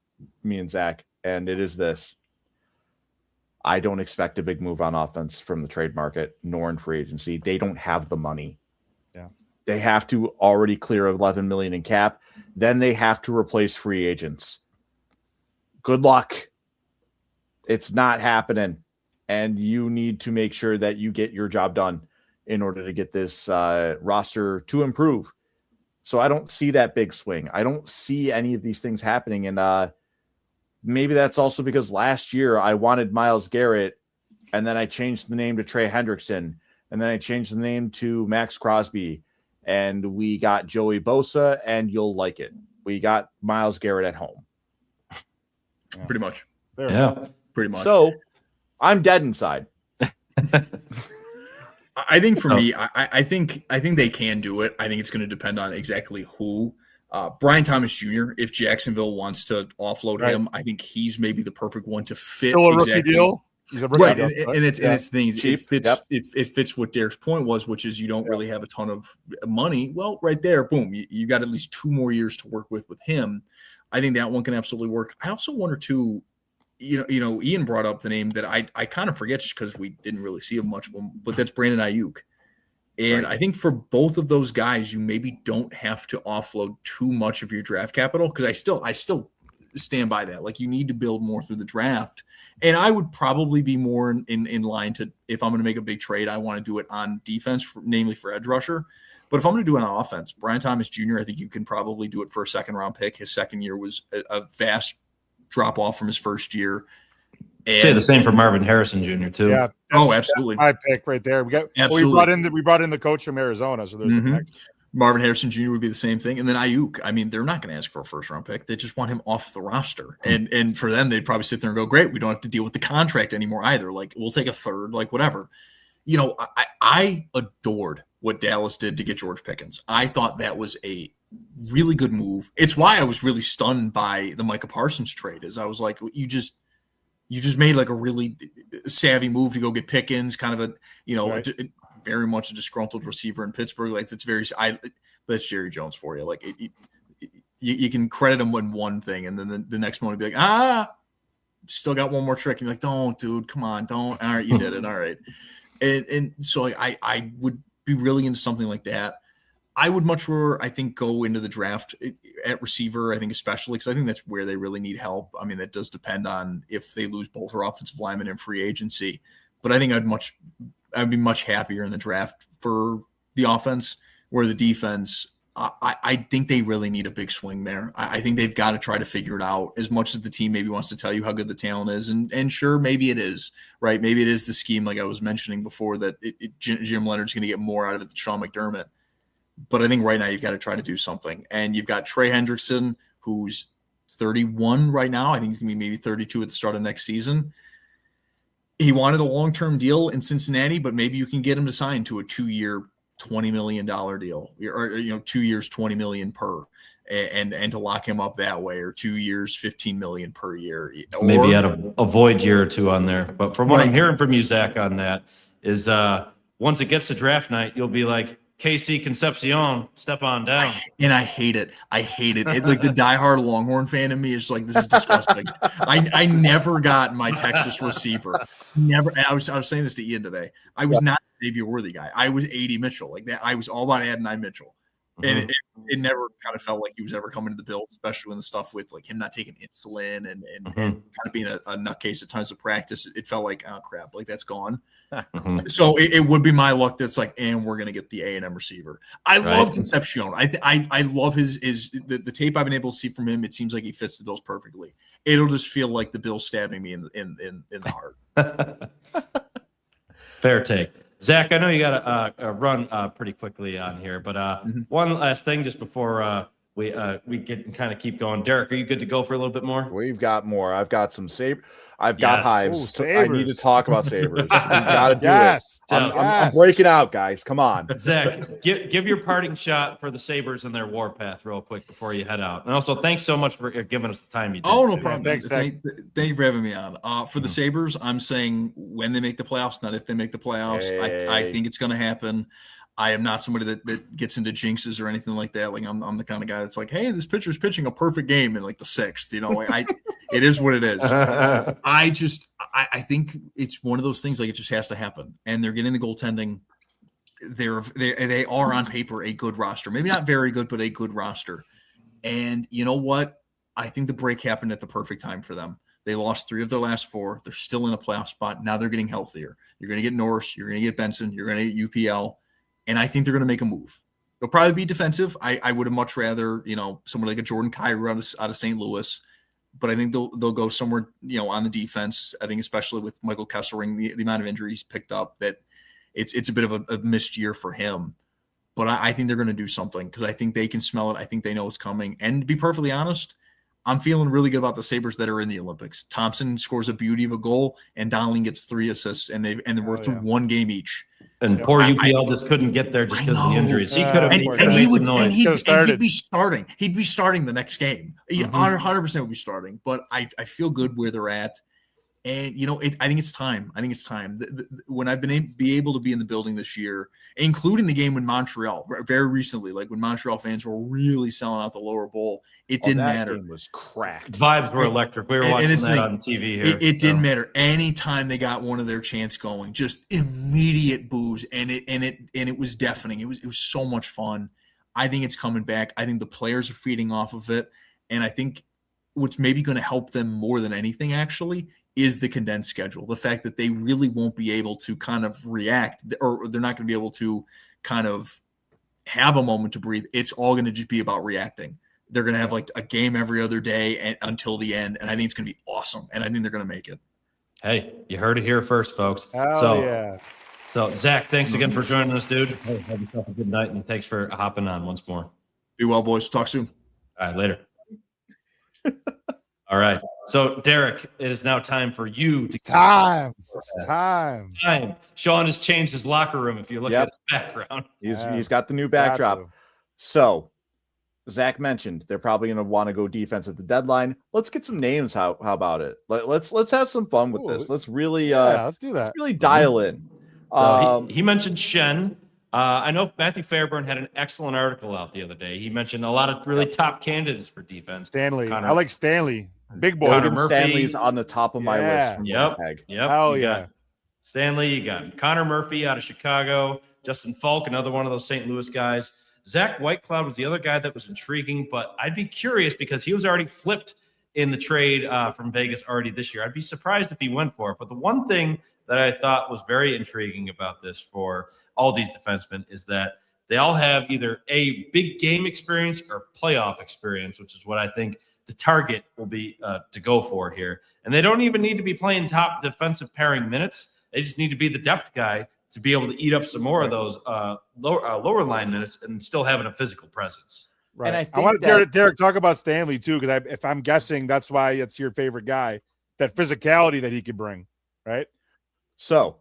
me and Zach, and it is this. I don't expect a big move on offense from the trade market nor in free agency. They don't have the money. Yeah. They have to already clear $11 million in cap. Then they have to replace free agents. Good luck. It's not happening. And you need to make sure that you get your job done in order to get this roster to improve. So I don't see that big swing. I don't see any of these things happening. And maybe that's also because last year I wanted Myles Garrett, and then I changed the name to Trey Hendrickson, and then I changed the name to Max Crosby, and we got Joey Bosa, and you'll like it. We got Myles Garrett at home. Yeah. Pretty much. Yeah. Pretty much. So I'm dead inside. I think for me, I think they can do it. I think it's going to depend on exactly who. Brian Thomas Jr., if Jacksonville wants to offload him, I think he's maybe the perfect one to fit. Still a rookie deal? He's a rookie deal. And it's things. It fits what Derek's point was, which is you don't really have a ton of money. Well, right there, boom, you got at least 2 more years to work with him. I think that one can absolutely work. I also wonder too. Ian brought up the name that I kind of forget just because we didn't really see much of him, but that's Brandon Ayuk. And I think for both of those guys, you maybe don't have to offload too much of your draft capital, because I still stand by that. Like, you need to build more through the draft. And I would probably be more in line to, if I'm going to make a big trade, I want to do it on defense, namely for edge rusher. But if I'm going to do it on offense, Brian Thomas Jr., I think you can probably do it for a second-round pick. His second year was a vast drop-off from his first year. And say the same for Marvin Harrison Jr. too. Yeah. Absolutely. That's my pick right there. We brought in the coach from Arizona, so there's a connection. Marvin Harrison Jr. would be the same thing. And then Ayuk, I mean, they're not going to ask for a first-round pick. They just want him off the roster. And for them, they'd probably sit there and go, great, we don't have to deal with the contract anymore either. Like, we'll take a third, like whatever. I adored what Dallas did to get George Pickens. I thought that was a really good move. It's why I was really stunned by the Micah Parsons trade, is I was like, you just made like a really savvy move to go get Pickens, kind of very much a disgruntled receiver in Pittsburgh. Like, that's Jerry Jones for you. Like, you can credit him in one thing, and then the next moment be like, still got one more trick. And you're like, don't, dude, come on, don't. All right, you did it. All right. And so I would be really into something like that. I would much more, I think, go into the draft at receiver, I think, especially because I think that's where they really need help. I mean, that does depend on if they lose both their offensive linemen in free agency. But I think I'd be much happier in the draft for the offense, where the defense, I think they really need a big swing there. I think they've got to try to figure it out, as much as the team maybe wants to tell you how good the talent is. And sure, maybe it is, right? Maybe it is the scheme, like I was mentioning before, that Jim Leonard's going to get more out of it than Sean McDermott. But I think right now you've got to try to do something. And you've got Trey Hendrickson, who's 31 right now. I think he's going to be maybe 32 at the start of next season. He wanted a long-term deal in Cincinnati, but maybe you can get him to sign to a 2-year, $20 million deal, or 2 years, $20 million per, and to lock him up that way, or 2 years, $15 million per year. Maybe add a void year or two on there. But from what I'm hearing from you, Zach, on that is once it gets to draft night, you'll be like, KC Concepcion, step on down. And I hate it. Like the diehard Longhorn fan in me is like, this is disgusting. I never got my Texas receiver. Never. I was saying this to Ian today. I was not a Xavier Worthy guy. I was A.D. Mitchell. Like that. I was all about Adonai Mitchell. And it never kind of felt like he was ever coming to the Bills, especially when the stuff with like him not taking insulin and kind of being a nutcase at times of practice. It felt like, oh crap, like that's gone. So it would be my luck that's like, and we're gonna get the A&M receiver. I love Concepcion. I love his the tape I've been able to see from him. It seems like he fits the Bills perfectly. It'll just feel like the Bills stabbing me in the heart. Fair take. Zach, I know you got to run pretty quickly on here, but one last thing just before we get and kind of keep going. Derek, are you good to go for a little bit more? We've got more. I've got some Sabres. I've got Hives. So I need to talk about Sabres. We've got to do it. I'm breaking out, guys. Come on. Zach, give your parting shot for the Sabres and their warpath real quick before you head out. And also, thanks so much for giving us the time you did. Oh, no problem. Thanks, Zach. Thank you for having me on. For the Sabres, I'm saying when they make the playoffs, not if they make the playoffs. Hey. I think it's going to happen. I am not somebody that gets into jinxes or anything like that. Like I'm the kind of guy that's like, hey, this pitcher's pitching a perfect game in like the 6th. It is what it is. I think it's one of those things. Like it just has to happen. And they're getting the goaltending. They are on paper a good roster. Maybe not very good, but a good roster. And you know what? I think the break happened at the perfect time for them. They lost 3 of their last 4. They're still in a playoff spot. Now they're getting healthier. You're going to get Norris. You're going to get Benson. You're going to get UPL. And I think they're going to make a move. They'll probably be defensive. I would have much rather, someone like a Jordan Kyrou out of St. Louis. But I think they'll go somewhere, on the defense. I think especially with Michael Kesselring, the amount of injuries picked up, that it's a bit of a missed year for him. But I think they're going to do something because I think they can smell it. I think they know it's coming. And to be perfectly honest, I'm feeling really good about the Sabres that are in the Olympics. Thompson scores a beauty of a goal, and Donnelly gets 3 assists, and they're worth 1 game each. And poor UPL just couldn't get there just because of the injuries. He could have. He'd be starting. He'd be starting the next game. 100% would be starting. But I feel good where they're at. And, I think it's time. When I've been able to be in the building this year, including the game in Montreal, very recently, like when Montreal fans were really selling out the lower bowl, it didn't matter. Game was cracked. Vibes were electric. We were watching that on TV here. It didn't matter. Anytime they got one of their chants going, just immediate boos, and it was deafening. It was so much fun. I think it's coming back. I think the players are feeding off of it, and I think what's maybe going to help them more than anything, actually, is the condensed schedule. The fact that they really won't be able to kind of react, or they're not going to be able to kind of have a moment to breathe. It's all going to just be about reacting. They're going to have like a game every other day until the end. And I think it's going to be awesome. And I think they're going to make it. Hey, you heard it here first, folks. So Zach, thanks again for joining us, dude. Hey, have yourself a good night. And thanks for hopping on once more. Be well, boys. Talk soon. All right, later. All right. So, Derek, it is now time for you to time. Sean has changed his locker room. If you look at his background, he's got the new backdrop. So, Zach mentioned they're probably going to want to go defense at the deadline. Let's get some names. How about it? Let's have some fun with this. Let's really let's do that. Let's really dial in. So he mentioned Shen. I know Matthew Fairburn had an excellent article out the other day. He mentioned a lot of really top candidates for defense. Stanley. I like Stanley. Big boy. Connor Murphy. Stanley's on the top of my list. Yep. Oh, yeah. Stanley, you got Connor Murphy out of Chicago. Justin Falk, another one of those St. Louis guys. Zach Whitecloud was the other guy that was intriguing, but I'd be curious because he was already flipped in the trade from Vegas already this year. I'd be surprised if he went for it. But the one thing that I thought was very intriguing about this for all these defensemen is that they all have either a big game experience or playoff experience, which is what I think the target will be to go for here. And they don't even need to be playing top defensive pairing minutes. They just need to be the depth guy to be able to eat up some more of those lower line minutes and still having a physical presence. Right. And I want to Derek talk about Stanley too, because if I'm guessing that's why it's your favorite guy, that physicality that he could bring, right? So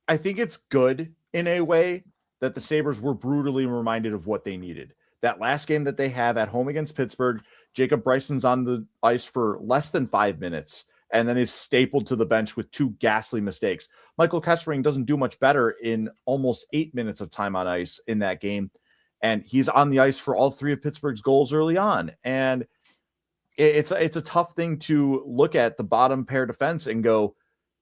I think it's good in a way that the Sabres were brutally reminded of what they needed. That last game that they have at home against Pittsburgh, Jacob Bryson's on the ice for less than 5 minutes and then is stapled to the bench with 2 ghastly mistakes. Michael Kessering doesn't do much better in almost 8 minutes of time on ice in that game. And he's on the ice for all 3 of Pittsburgh's goals early on. And it's a tough thing to look at the bottom pair defense and go,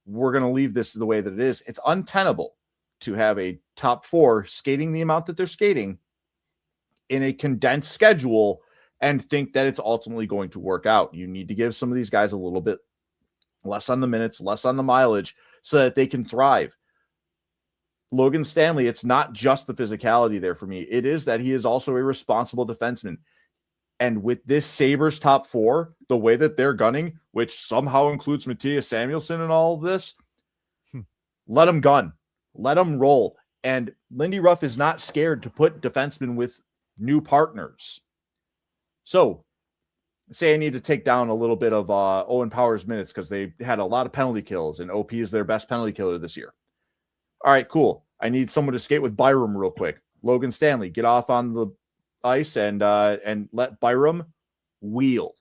we're going to leave this the way that it is. It's untenable to have a top 4 skating the amount that they're skating in a condensed schedule and think that it's ultimately going to work out. You need to give some of these guys a little bit less on the minutes, less on the mileage so that they can thrive. Logan Stanley, it's not just the physicality there for me. It is that he is also a responsible defenseman. And with this Sabres top 4, the way that they're gunning, which somehow includes Matthias Samuelsson and all of this, let them gun. Let them roll. And Lindy Ruff is not scared to put defensemen with new partners. So, say I need to take down a little bit of Owen Power's minutes because they had a lot of penalty kills, and OP is their best penalty killer this year. All right, cool. I need someone to skate with Byram real quick. Logan Stanley, get off on the ice and let Byram wheel.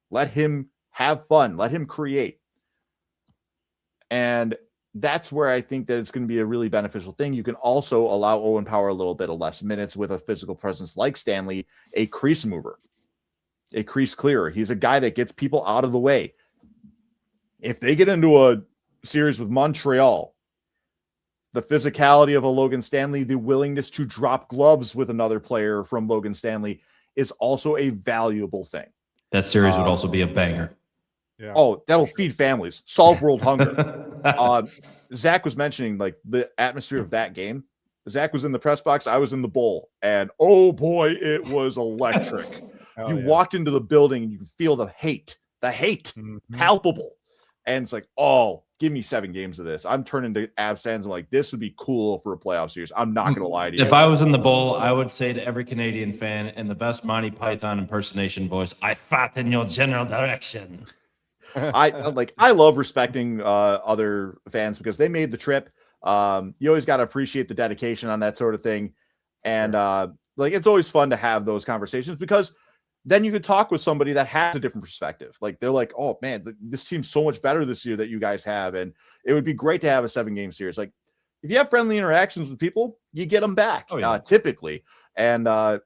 Let him have fun. Let him create. And that's where I think that it's going to be a really beneficial thing. You can also allow Owen Power a little bit of less minutes with a physical presence like Stanley, a crease mover, a crease clearer. He's a guy that gets people out of the way. If they get into a series with Montreal, the physicality of a Logan Stanley, the willingness to drop gloves with another player from Logan Stanley is also a valuable thing. That series would also be a banger. Yeah. Oh, that'll feed families, solve world hunger. Zach was mentioning like the atmosphere of that game. Zach was in the press box. I was in the bowl, and oh boy, it was electric. Walked into the building and you could feel the hate palpable. And it's like, oh, give me 7 games of this. I'm turning to Avs fans. I'm like, this would be cool for a playoff series. I'm not going to lie to you. If I was in the bowl, I would say to every Canadian fan in the best Monty Python impersonation voice, I fought in your general direction. I love respecting other fans because they made the trip. You always got to appreciate the dedication on that sort of thing. And it's always fun to have those conversations because then you could talk with somebody that has a different perspective. Like they're like, oh man, this team's so much better this year that you guys have. And it would be great to have a 7-game series. Like if you have friendly interactions with people, you get them back typically. And the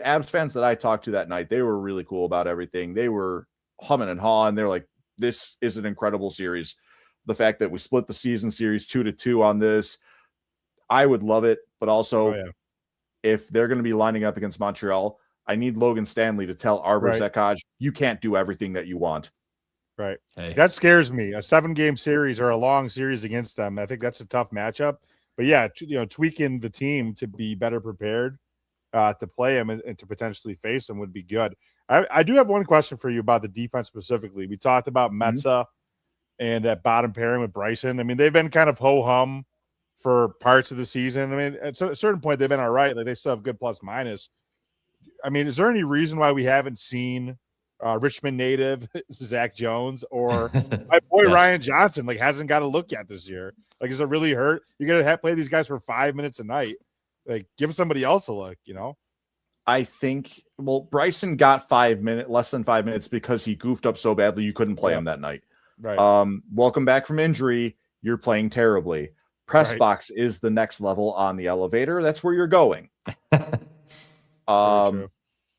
Abs fans that I talked to that night, they were really cool about everything. They were humming and hawing. They're like, this is an incredible series. The fact that we split the season series 2-2 on this, I would love it. But also if they're going to be lining up against Montreal, I need Logan Stanley to tell Arbor Zekaj, you can't do everything that you want. Right. Hey. That scares me. A 7-game series or a long series against them. I think that's a tough matchup. But yeah, tweaking the team to be better prepared to play them and to potentially face them would be good. I do have one question for you about the defense specifically. We talked about Metsa and that bottom pairing with Bryson. I mean, they've been kind of ho-hum for parts of the season. I mean, at a certain point, they've been all right. Like they still have good plus minus. I mean, is there any reason why we haven't seen Richmond native Zach Jones or my boy Ryan Johnson hasn't got a look yet this year? Like, is it really hurt? You're going to play these guys for 5 minutes a night. Like, give somebody else a look, I think, Bryson got less than 5 minutes because he goofed up so badly you couldn't play him that night. Right. Welcome back from injury. You're playing terribly. Press box is the next level on the elevator. That's where you're going.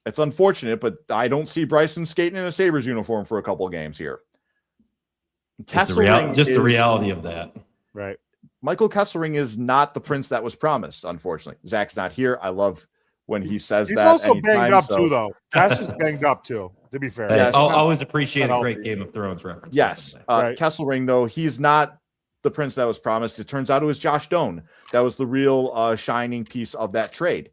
It's unfortunate, but I don't see Bryson skating in a Sabres uniform for a couple of games here. The reality of that. Right. Michael Kesselring is not the prince that was promised, unfortunately. Zach's not here. I love when he says he's that. He's also banged up too, though. Tess is banged up too, to be fair. I'll always appreciate a great Game of Thrones reference. Yes. Kesselring, though, he's not the prince that was promised. It turns out it was Josh Doan. That was the real shining piece of that trade.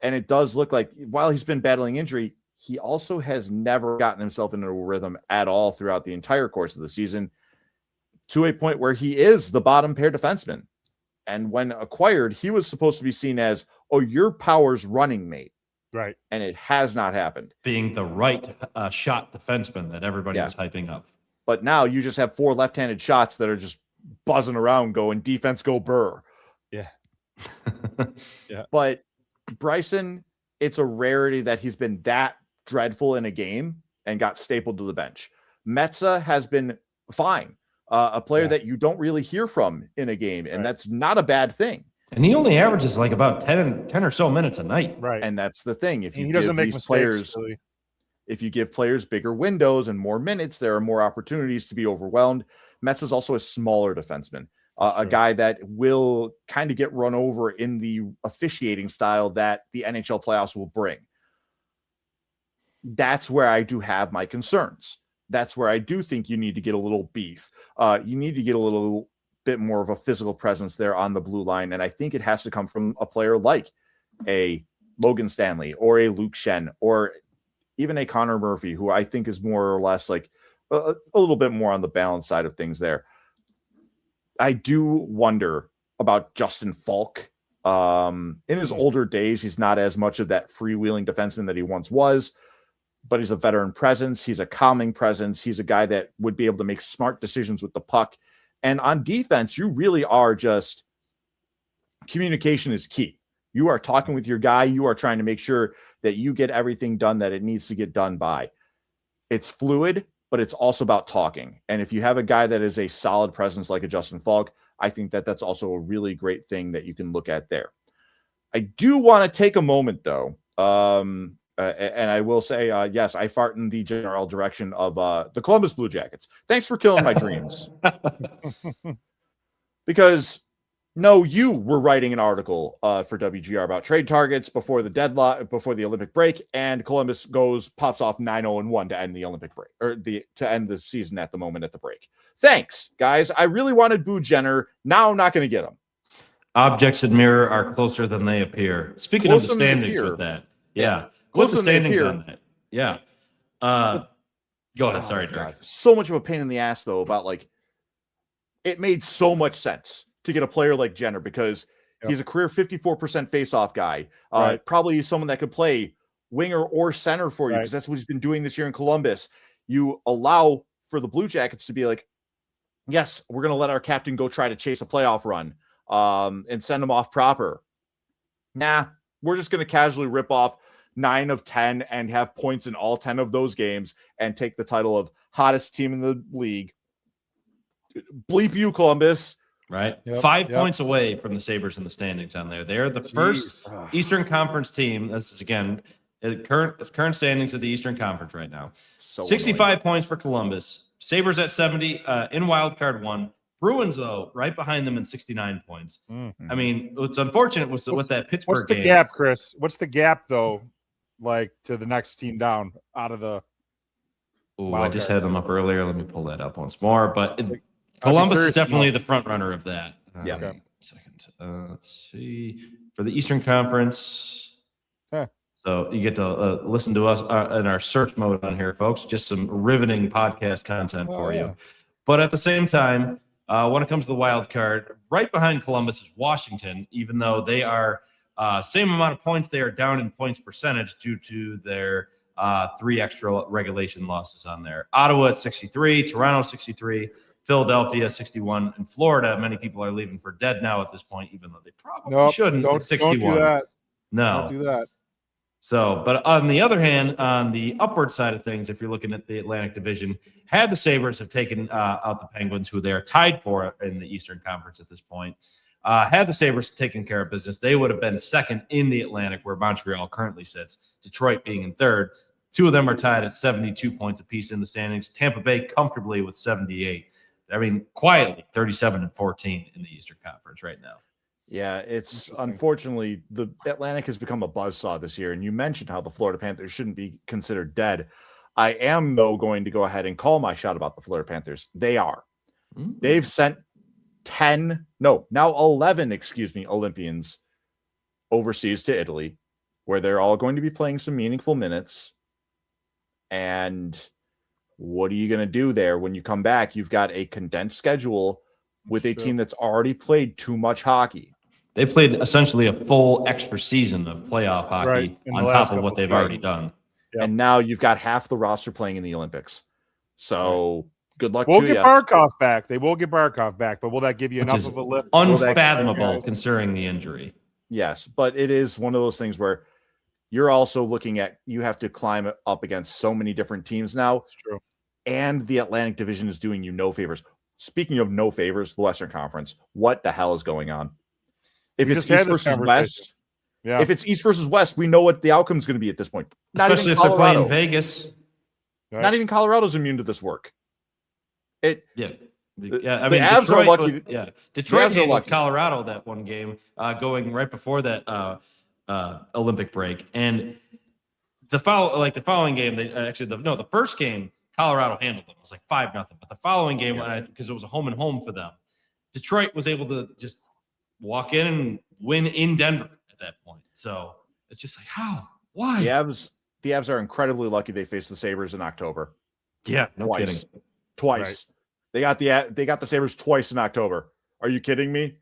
And it does look like while he's been battling injury, he also has never gotten himself into a rhythm at all throughout the entire course of the season. to a point where he is the bottom pair defenseman. And when acquired, he was supposed to be seen as, oh, your power's running mate. Right. And it has not happened. Being the right shot defenseman that everybody was hyping up. But now you just have 4 left-handed shots that are just buzzing around going, defense, go Burr. Yeah. Yeah. But Bryson, it's a rarity that he's been that dreadful in a game and got stapled to the bench. Metza has been fine. A player that you don't really hear from in a game, and that's not a bad thing. And he only averages like about 10 or so minutes a night. Right. And that's the thing. If you he doesn't give make these mistakes, players, really. if you give players bigger windows and more minutes, there are more opportunities to be overwhelmed. Metz is also a smaller defenseman, a guy that will kind of get run over in the officiating style that the NHL playoffs will bring. That's where I do have my concerns. That's where I do think you need to get a little beef. You need to get a little bit more of a physical presence there on the blue line. And I think it has to come from a player like a Logan Stanley or a Luke Shen or even a Connor Murphy, who I think is more or less like a little bit more on the balance side of things there. I do wonder about Justin Falk. In his older days, he's not as much of that freewheeling defenseman that he once was, but he's a veteran presence. He's a calming presence. He's a guy that would be able to make smart decisions with the puck. And on defense, you really are just, communication is key. You are talking with your guy. You are trying to make sure that you get everything done that it needs to get done by. It's fluid, but it's also about talking. And if you have a guy that is a solid presence like a Justin Falk, I think that that's also a really great thing that you can look at there. I do want to take a moment, though. And I will say, yes, I fart in the general direction of the Columbus Blue Jackets. Thanks for killing my dreams. Because, no, you were writing an article for WGR about trade targets before the deadline, before the Olympic break, and Columbus pops off 9-0-1 to end the Olympic break, or to end the season at the moment at the break. Thanks, guys. I really wanted Boo Jenner. Now I'm not going to get him. Objects in mirror are closer than they appear. Speaking of the standings with that. Yeah. What's the standings on that? Yeah. Go ahead. Sorry, Derek. So much of a pain in the ass, though, about like, it made so much sense to get a player like Jenner because he's a career 54% faceoff guy. Probably someone that could play winger or center for you because that's what he's been doing this year in Columbus. You allow for the Blue Jackets to be like, yes, we're going to let our captain go try to chase a playoff run and send him off proper. Nah, we're just going to casually rip off 9 of 10 and have points in all 10 of those games and take the title of hottest team in the league. Bleep you, Columbus. Right. 5 points away from the Sabres in the standings on there. They're the first Eastern Conference team. This is, again, current standings of the Eastern Conference right now. 65 points for Columbus. Sabres at 70 in wild card 1. Bruins, though, right behind them in 69 points. Mm-hmm. I mean, what's unfortunate was with that Pittsburgh What's the game. Gap, Chris? What's the gap, though, like to the next team down out of the I just had them up earlier. Let me pull that up once more. But Columbus is definitely the front runner of that. Okay. Second. Let's see. For the Eastern Conference. So you get to listen to us in our search mode on here, folks. Just some riveting podcast content for you. But at the same time, when it comes to the wild card, right behind Columbus is Washington, even though they are same amount of points, they are down in points percentage due to their 3 extra regulation losses on there. Ottawa at 63, Toronto 63, Philadelphia 61, and Florida. Many people are leaving for dead now at this point, even though they probably shouldn't. At 61. Don't do that. No. Don't do that. So, but on the other hand, on the upward side of things, if you're looking at the Atlantic Division, had the Sabres have taken out the Penguins, who they are tied for in the Eastern Conference at this point, had the Sabres taken care of business, they would have been second in the Atlantic, where Montreal currently sits, Detroit being in third. 2 of them are tied at 72 points apiece in the standings. Tampa Bay comfortably with 78. I mean, quietly 37-14 in the Eastern Conference right now. Yeah, it's unfortunately the Atlantic has become a buzzsaw this year. And you mentioned how the Florida Panthers shouldn't be considered dead. I am, though, going to go ahead and call my shot about the Florida Panthers. They are. Mm-hmm. They've sent 11 Olympians overseas to Italy, where they're all going to be playing some meaningful minutes. And What are you going to do there when you come back? You've got a condensed schedule with a team that's already played too much hockey. They played essentially a full extra season of playoff hockey on top of what they've already done. Yep. And now you've got half the roster playing in the Olympics. So good luck to you. We'll get Barkov back. They will get Barkov back, but will that give you enough of a lift? Unfathomable considering the injury. Yes, but it is one of those things where you're also looking at, you have to climb up against so many different teams now. That's true. And the Atlantic Division is doing you no favors. Speaking of no favors, the Western Conference, what the hell is going on? If it's East versus West, if it's East versus West, we know what the outcome is going to be at this point. Especially if they're playing Vegas. Right. Not even Colorado's immune to this work. I mean, the Avs Detroit are lucky. Detroit handled Colorado that one game, going right before that Olympic break, and the following game, the first game Colorado handled them. It was like 5-0, but the following game, because it was a home and home for them, Detroit was able to just walk in and win in Denver at that point. So it's just like, how? Why? The Avs are incredibly lucky they faced the Sabres in October. Yeah, no kidding. Twice. Right. They got the Sabres twice in October. Are you kidding me?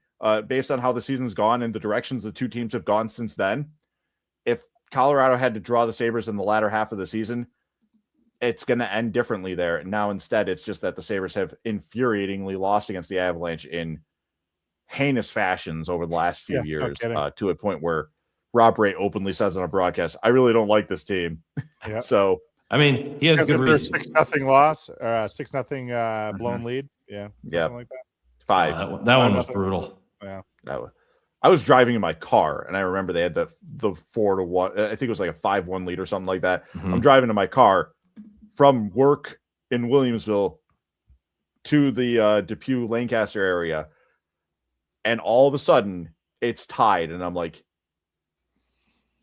Based on how the season's gone and the directions the two teams have gone since then, if Colorado had to draw the Sabres in the latter half of the season, it's going to end differently there. And now instead, it's just that the Sabres have infuriatingly lost against the Avalanche in heinous fashions over the last few years, to a point where Rob Ray openly says on a broadcast, I really don't like this team. Yeah. So, I mean, he has good reason. 6-0 loss or 6-0 blown lead. Yeah. Like that. 5. That one was brutal. Yeah. I was driving in my car and I remember they had the 4-1. I think it was like a 5-1 lead or something like that. Mm-hmm. I'm driving in my car from work in Williamsville to the Depew Lancaster area. And all of a sudden it's tied. And I'm like,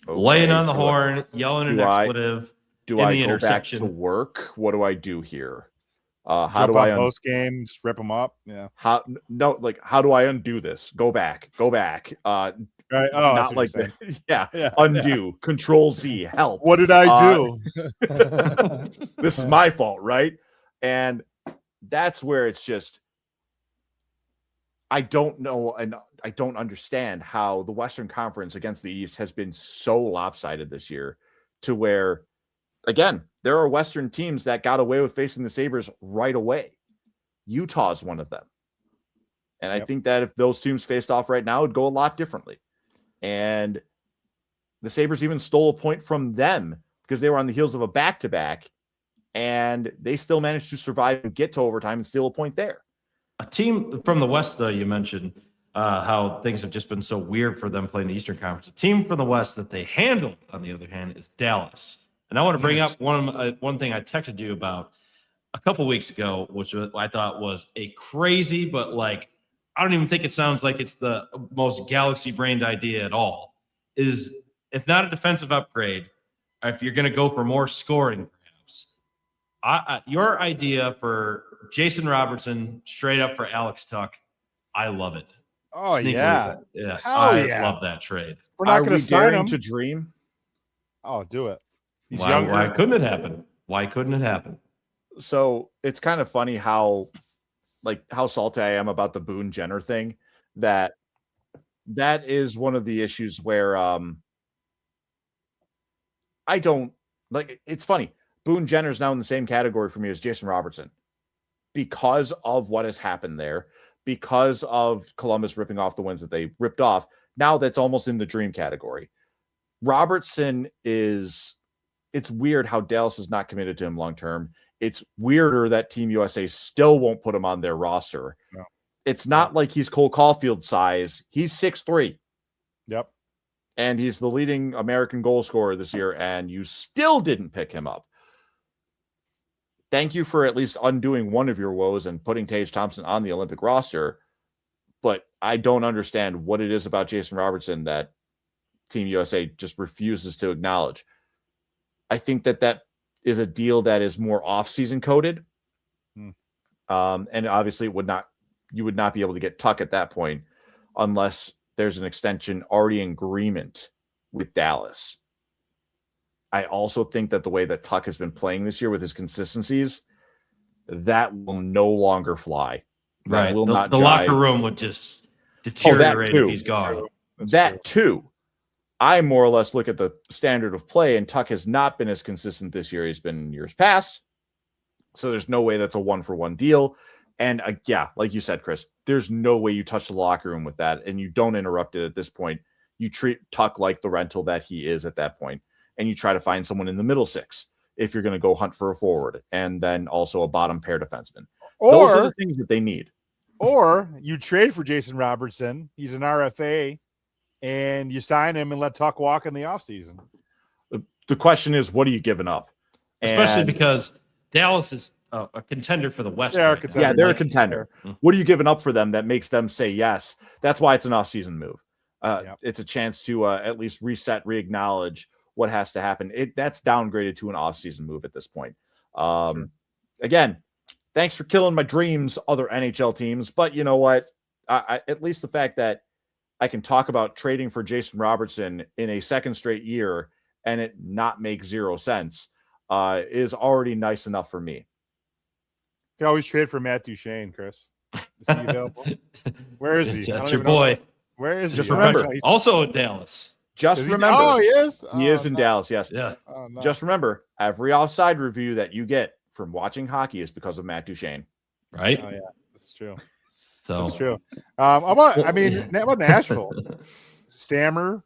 okay, laying on the horn, yelling an expletive. Do I go back to work? What do I do here? How do I post game? Just rip them up. Yeah. How do I undo this? Go back. Right. Oh, not like that. Yeah. Undo. Yeah. Control Z. Help. What did I do? This is my fault, right? And that's where it's just, I don't know, and I don't understand how the Western Conference against the East has been so lopsided this year, to where, again, there are Western teams that got away with facing the Sabres right away. Utah's one of them. And I think that if those teams faced off right now, it would go a lot differently. And the Sabres even stole a point from them because they were on the heels of a back-to-back, and they still managed to survive and get to overtime and steal a point there. A team from the West, though, you mentioned how things have just been so weird for them playing the Eastern Conference. A team from the West that they handled, on the other hand, is Dallas. And I want to bring up one thing I texted you about a couple weeks ago, which I thought was a crazy, but like, I don't even think it sounds like it's the most galaxy-brained idea at all, is if not a defensive upgrade, if you're going to go for more scoring, perhaps, your idea for Jason Robertson straight up for Alex Tuck, I love it. Oh, Sneaky, yeah. I love that trade. We're not going to sign him to dream. Oh, do it. He's younger. Why couldn't it happen? Why couldn't it happen? So it's kind of funny how salty I am about the Boone Jenner thing. That is one of the issues where I don't like. It's funny. Boone Jenner's now in the same category for me as Jason Robertson because of what has happened there, because of Columbus ripping off the wins that they ripped off. Now that's almost in the dream category. Robertson it's weird how Dallas is not committed to him long-term. It's weirder that Team USA still won't put him on their roster. No. It's not like he's Cole Caulfield size. He's 6'3". Yep. And he's the leading American goal scorer this year, and you still didn't pick him up. Thank you for at least undoing one of your woes and putting Tage Thompson on the Olympic roster. But I don't understand what it is about Jason Robertson that Team USA just refuses to acknowledge. I think that is a deal that is more off-season coded. And obviously you would not be able to get Tuck at that point unless there's an extension already in agreement with Dallas. I also think that the way that Tuck has been playing this year with his consistencies, that will no longer fly. That Right. will not the jive. locker room would just deteriorate if he's gone. That too. I more or less look at the standard of play, and Tuck has not been as consistent this year. He's been in years past. So there's no way that's a 1-for-1 deal. And yeah, like you said, Chris, there's no way you touch the locker room with that, and you don't interrupt it at this point. You treat Tuck like the rental that he is at that point, and you try to find someone in the middle six if you're going to go hunt for a forward, and then also a bottom pair defenseman. Those are the things that they need. Or you trade for Jason Robertson. He's an RFA, and you sign him and let Tuck walk in the offseason. The question is, what are you giving up? Especially because Dallas is a contender for the West. They're right a contender. Yeah, they're a contender. What are you giving up for them that makes them say yes? That's why it's an offseason move. It's a chance to at least reset, re-acknowledge what has to happen. That's downgraded to an offseason move at this point. Sure. Again, thanks for killing my dreams, other NHL teams. But you know what? I at least the fact that I can talk about trading for Jason Robertson in a second straight year and it not make 0 sense is already nice enough for me. You can always trade for Matt Duchene, Chris. Is he available? Where is he? That's your boy. Where is he? Just remember, also in Dallas. Just remember. Oh, he is? He is in Dallas, yes. Yeah. Oh, no. Just remember, every offside review that you get from watching hockey is because of Matt Duchene. Right? Oh, yeah. That's true. So That's true. How about Nashville? Stammer,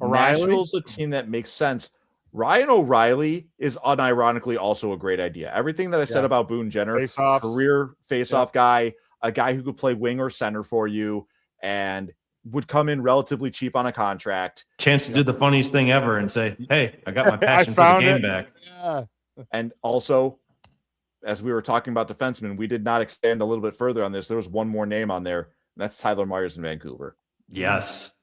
O'Reilly. Nashville's a team that makes sense. Ryan O'Reilly is unironically also a great idea. Everything that I said about Boone Jenner, career face-off guy, a guy who could play wing or center for you and would come in relatively cheap on a contract. Chance to do the funniest thing ever and say, hey, I got my passion for the game back. Yeah. And also, as we were talking about defensemen, we did not expand a little bit further on this. There was one more name on there, and that's Tyler Myers in Vancouver. Yes.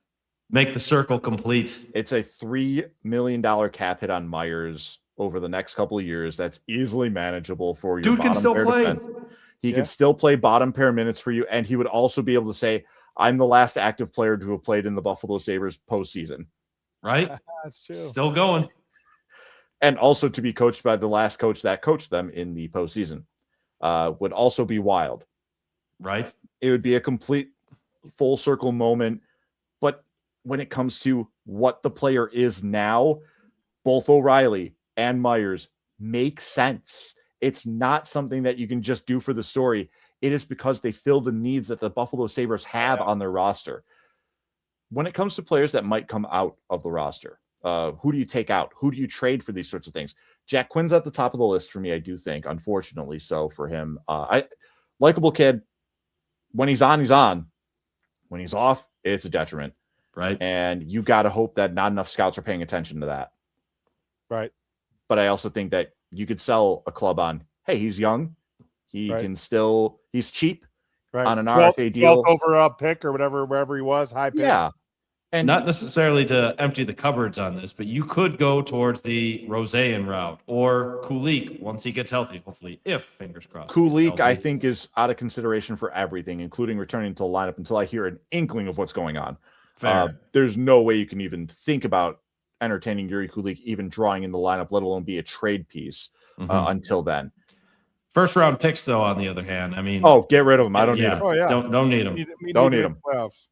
Make the circle complete. It's a $3 million cap hit on Myers over the next couple of years. That's easily manageable for your Dude can still play. defense. He can still play bottom pair minutes for you, and he would also be able to say, I'm the last active player to have played in the Buffalo Sabres postseason. Right? That's true. Still going. And also to be coached by the last coach that coached them in the postseason would also be wild. Right? It would be a complete full circle moment. But when it comes to what the player is now, both O'Reilly and Myers make sense. It's not something that you can just do for the story. It is because they fill the needs that the Buffalo Sabres have on their roster. When it comes to players that might come out of the roster, who do you take out? Who do you trade for these sorts of things? Jack Quinn's at the top of the list for me, I do think, unfortunately so for him. Likeable kid. When he's on, he's on. When he's off, it's a detriment. Right. And you got to hope that not enough scouts are paying attention to that. Right. But I also think that you could sell a club on, hey, he's young. He can still, he's cheap on an RFA deal. 12th overall pick or whatever, wherever he was, high pick. Yeah. And not necessarily to empty the cupboards on this, but you could go towards the Rosean route or Kulik once he gets healthy, hopefully, if fingers crossed. Kulik, I think, is out of consideration for everything, including returning to the lineup until I hear an inkling of what's going on. There's no way you can even think about entertaining Yuri Kulik, even drawing in the lineup, let alone be a trade piece until then. First round picks, though, on the other hand, I mean, get rid of them. I don't need them. Oh, yeah. Don't need them. Don't need them. Playoffs.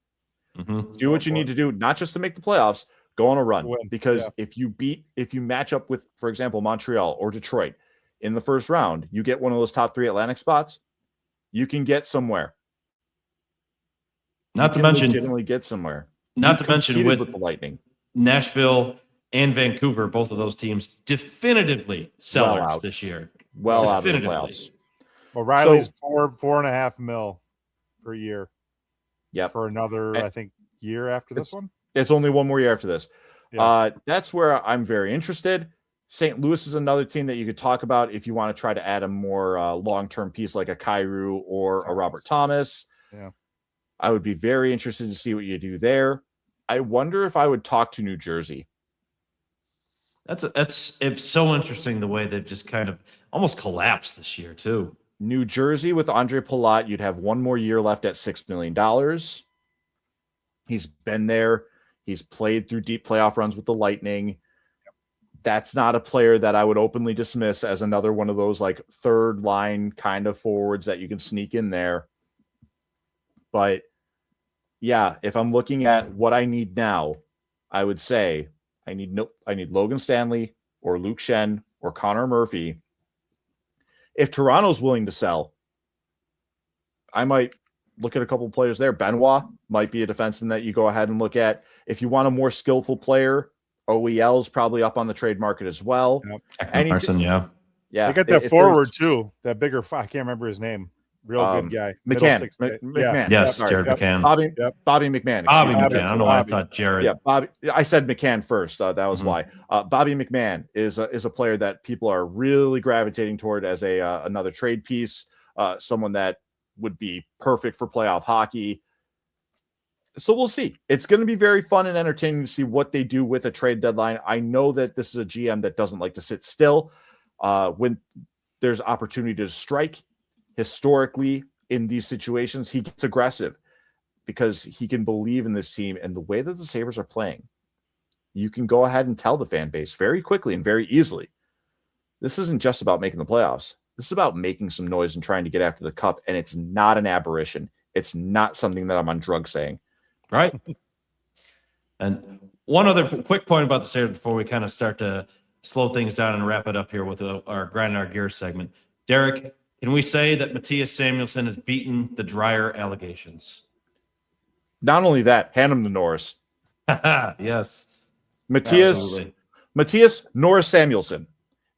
Do what you need to do, not just to make the playoffs, go on a run. Win. Because if you match up with, for example, Montreal or Detroit in the first round, you get one of those top 3 Atlantic spots, you can get somewhere. Not to mention, legitimately get somewhere. Not to mention with the Lightning, Nashville and Vancouver, both of those teams definitively sellers this year. Well out of the playoffs. O'Reilly's $4.5 million per year. Yep. For another, I think, year after this one. It's only one more year after this. Yeah. That's where I'm very interested. St. Louis is another team that you could talk about if you want to try to add a more long-term piece like a Kyrou or a Robert Thomas. Yeah. I would be very interested to see what you do there. I wonder if I would talk to New Jersey. It's so interesting the way they've just kind of almost collapsed this year too. New Jersey with Andre Palat, you'd have one more year left at $6 million. He's been there. He's played through deep playoff runs with the Lightning. That's not a player that I would openly dismiss as another one of those like third line kind of forwards that you can sneak in there. But yeah, if I'm looking at what I need now, I would say I need Logan Stanley or Luke Shen or Connor Murphy. If Toronto's willing to sell, I might look at a couple of players there. Benoit might be a defenseman that you go ahead and look at. If you want a more skillful player, OEL is probably up on the trade market as well. Yep. Larson, yeah. They got that forward too. That bigger, I can't remember his name. Real good guy. McCann. McMahon. Yes, Jared McCann. Bobby McMahon. Bobby McMahon. I don't know why I thought Jared. Yeah, Bobby. I said McCann first. That was why. Bobby McMahon is a player that people are really gravitating toward as another trade piece. Someone that would be perfect for playoff hockey. So we'll see. It's going to be very fun and entertaining to see what they do with a trade deadline. I know that this is a GM that doesn't like to sit still. When there's opportunity to strike, historically in these situations, he gets aggressive because he can believe in this team and the way that the Sabres are playing. You can go ahead and tell the fan base very quickly and very easily. This isn't just about making the playoffs. This is about making some noise and trying to get after the cup, and it's not an aberration. It's not something that I'm on drugs saying. Right. And one other quick point about the Sabres before we kind of start to slow things down and wrap it up here with our Grind Our Gears segment. Derek, can we say that Matthias Samuelsson has beaten the Dryer allegations? Not only that, hand him to Norris. Yes. Matthias Norris Samuelsson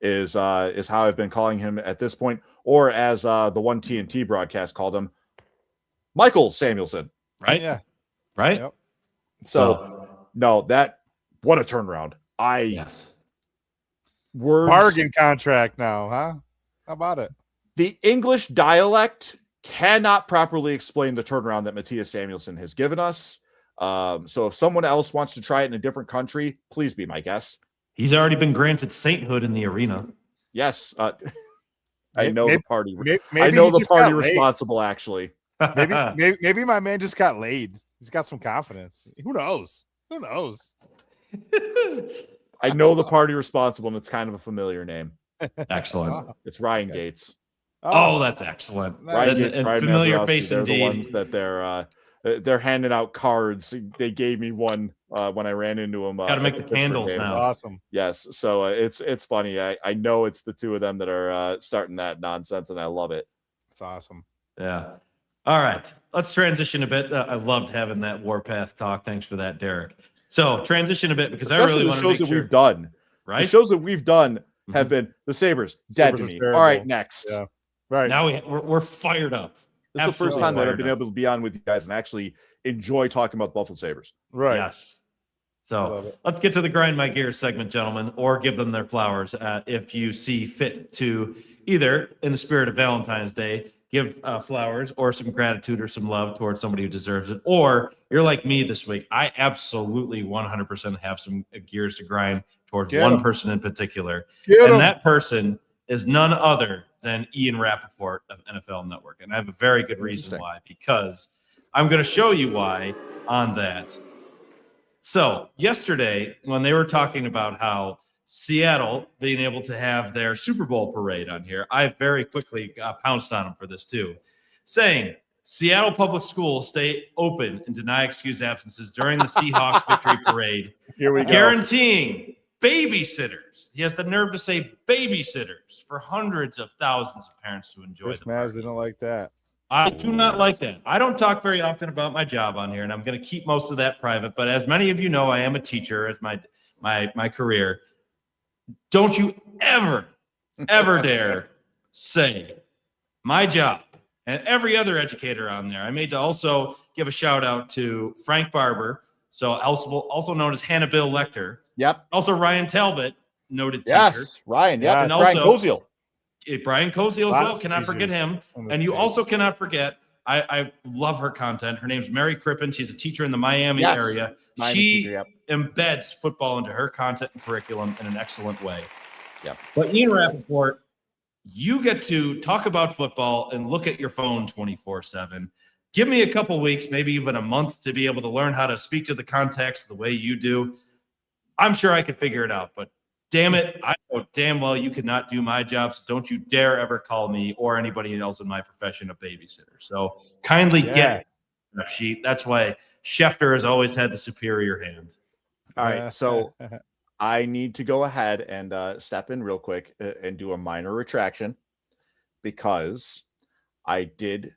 is how I've been calling him at this point, or as the one TNT broadcast called him, Michael Samuelsson. Right? Yeah. Right? Yep. So, no, what a turnaround. Bargain contract now, huh? How about it? The English dialect cannot properly explain the turnaround that Matthias Samuelsson has given us. So if someone else wants to try it in a different country, please be my guest. He's already been granted sainthood in the arena. Yes. I know the party. Maybe I know the party responsible, actually. Maybe my man just got laid. He's got some confidence. Who knows? I know the party responsible, and it's kind of a familiar name. Excellent. It's Ryan Gates. Oh, that's excellent. Ryan Gates, and Brian familiar Mazurowski, face they're indeed. the ones that they're handing out cards. They gave me one when I ran into them. Got to make the candles now. That's awesome. Yes, so it's funny. I know it's the two of them that are starting that nonsense, and I love it. It's awesome. Yeah. All right, let's transition a bit. I loved having that Warpath talk. Thanks for that, Derek. So transition a bit because especially I really want to make sure. sure. We've done, right? The shows that we've done have been the Sabres dead to me. All right, next. Yeah. Right. Now we're fired up. This is the first time that I've been able to be on with you guys and actually enjoy talking about the Buffalo Sabres. Right. Yes. So let's get to the Grind My Gears segment, gentlemen, or give them their flowers if you see fit to either, in the spirit of Valentine's Day, give flowers or some gratitude or some love towards somebody who deserves it. Or you're like me this week. I absolutely 100% have some gears to grind towards one person in particular. And that person is none other than Ian Rappaport of NFL Network. And I have a very good reason why, because I'm going to show you why on that. So yesterday, when they were talking about how Seattle being able to have their Super Bowl parade on here, I very quickly pounced on them for this too, saying Seattle public schools stay open and deny excused absences during the Seahawks victory parade. Here we go. Guaranteeing babysitters. He has the nerve to say babysitters for hundreds of thousands of parents to enjoy. Chris they don't like that. I do not like that. I don't talk very often about my job on here, and I'm going to keep most of that private. But as many of you know, I am a teacher as my career. Don't you ever dare say my job and every other educator on there. I made to also give a shout out to Frank Barber, so also known as Hannah Bill Lecter. Yep. Also Ryan Talbot, noted teacher. Yes, Ryan. Yeah, and Brian Koziel. Brian Koziel as well. Cannot forget him. And you also cannot forget, I love her content. Her name's Mary Crippen. She's a teacher in the Miami area. She embeds football into her content and curriculum in an excellent way. Yeah. But Ian Rappaport, you get to talk about football and look at your phone 24/7. Give me a couple weeks, maybe even a month, to be able to learn how to speak to the context the way you do. I'm sure I could figure it out, but damn it, I know damn well you could not do my job, so don't you dare ever call me or anybody else in my profession a babysitter. So kindly get a sheet. That's why Schefter has always had the superior hand. All right, so I need to go ahead and step in real quick and do a minor retraction, because I did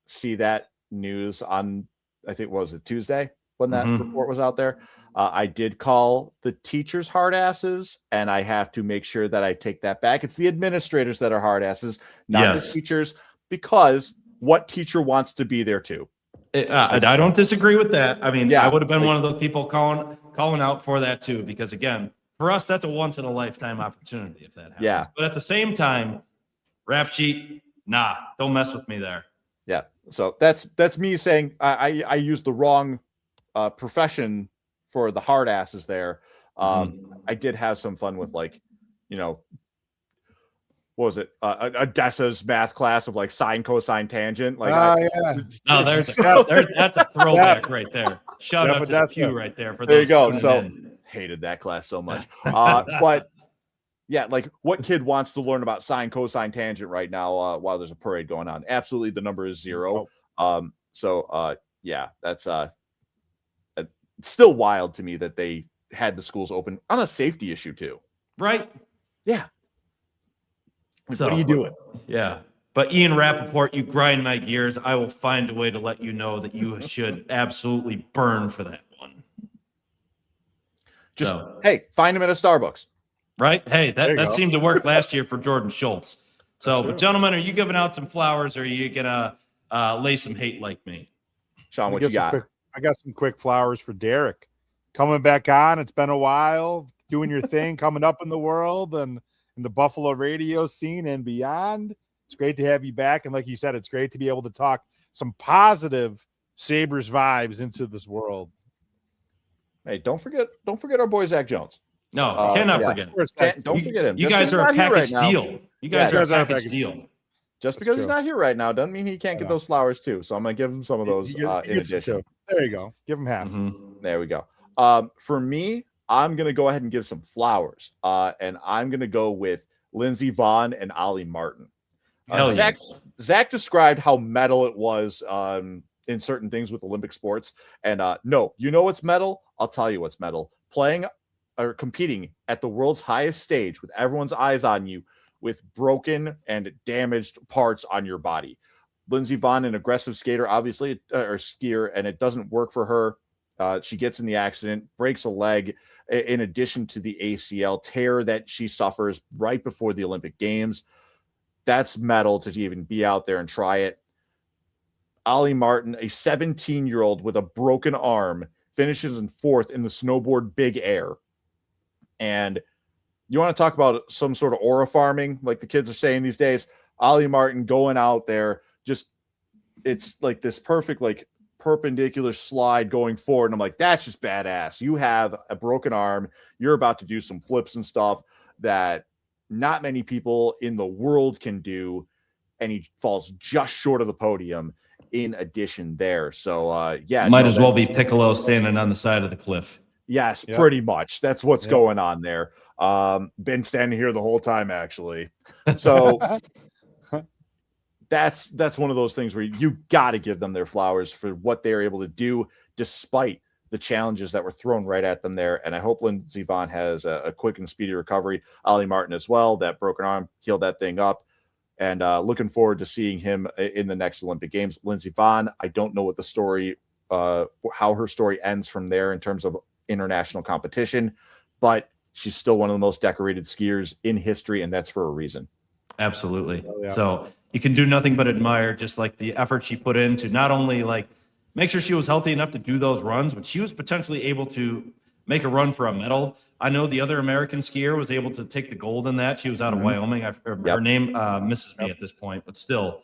see that news on, I think, what was it, Tuesday, when that report was out there. I did call the teachers hard asses, and I have to make sure that I take that back. It's the administrators that are hard asses, not the teachers, because what teacher wants to be there too? I don't disagree with that. I mean, I would have been one of those people calling out for that too, because again, for us, that's a once in a lifetime opportunity if that happens. Yeah. But at the same time, rap sheet, nah, don't mess with me there. Yeah. So that's me saying I used the wrong profession for the hard asses there. I did have some fun with, like, you know, what was it? Odessa's math class of like sine, cosine, tangent. Like, no, that's a throwback right there. Shout out to the Q right there. For there you go. So hated that class so much. But yeah, like, what kid wants to learn about sine, cosine, tangent right now while there's a parade going on? Absolutely, the number is 0. Yeah, that's still wild to me that they had the schools open on a safety issue too. Right? Yeah. So, what are you doing? Yeah. But Ian Rappaport, you grind my gears. I will find a way to let you know that you should absolutely burn for that one. Hey, find him at a Starbucks. Right? Hey, that seemed to work last year for Jordan Schultz. So, but gentlemen, are you giving out some flowers, or are you going to lay some hate like me? Sean, what you got? I got some quick flowers for Derek. Coming back on. It's been a while. Doing your thing, coming up in the world and in the Buffalo radio scene and beyond. It's great to have you back. And like you said, it's great to be able to talk some positive Sabres vibes into this world. Hey, don't forget our boy Zach Jones. No, cannot forget. Don't forget him. You guys are a package deal. You guys are a package deal. Just because he's not here right now doesn't mean he can't get those flowers too. So I'm going to give him some of those in addition. There you go. Give him half. There we go. For me, I'm going to go ahead and give some flowers. And I'm going to go with Lindsey Vonn and Ollie Martin. Zach described how metal it was in certain things with Olympic sports. And no, you know what's metal? I'll tell you what's metal. Playing or competing at the world's highest stage with everyone's eyes on you, with broken and damaged parts on your body. Lindsey Vonn, an aggressive skater, obviously, or skier, and it doesn't work for her. She gets in the accident, breaks a leg, in addition to the ACL tear that she suffers right before the Olympic Games. That's metal to even be out there and try it. Ollie Martin, a 17-year-old with a broken arm, finishes in 4th in the snowboard big air. And you want to talk about some sort of aura farming, like the kids are saying these days? Ollie Martin going out there, it's like this perfect, like, perpendicular slide going forward. And I'm like, that's just badass. You have a broken arm. You're about to do some flips and stuff that not many people in the world can do. And he falls just short of the podium in addition there. So, might as well be Piccolo standing on the side of the cliff. Yes, pretty much. That's what's going on there. Been standing here the whole time, actually. So that's one of those things where you got to give them their flowers for what they're able to do, despite the challenges that were thrown right at them there. And I hope Lindsey Vonn has a quick and speedy recovery. Ollie Martin as well, that broken arm, healed that thing up. And looking forward to seeing him in the next Olympic Games. Lindsey Vonn, I don't know what the story, how her story ends from there in terms of international competition, but she's still one of the most decorated skiers in history, and that's for a reason. Absolutely. So you can do nothing but admire just like the effort she put in to not only like make sure she was healthy enough to do those runs, but she was potentially able to make a run for a medal. I know the other American skier was able to take the gold in that. She was out of Wyoming. Her name misses me at this point, but still,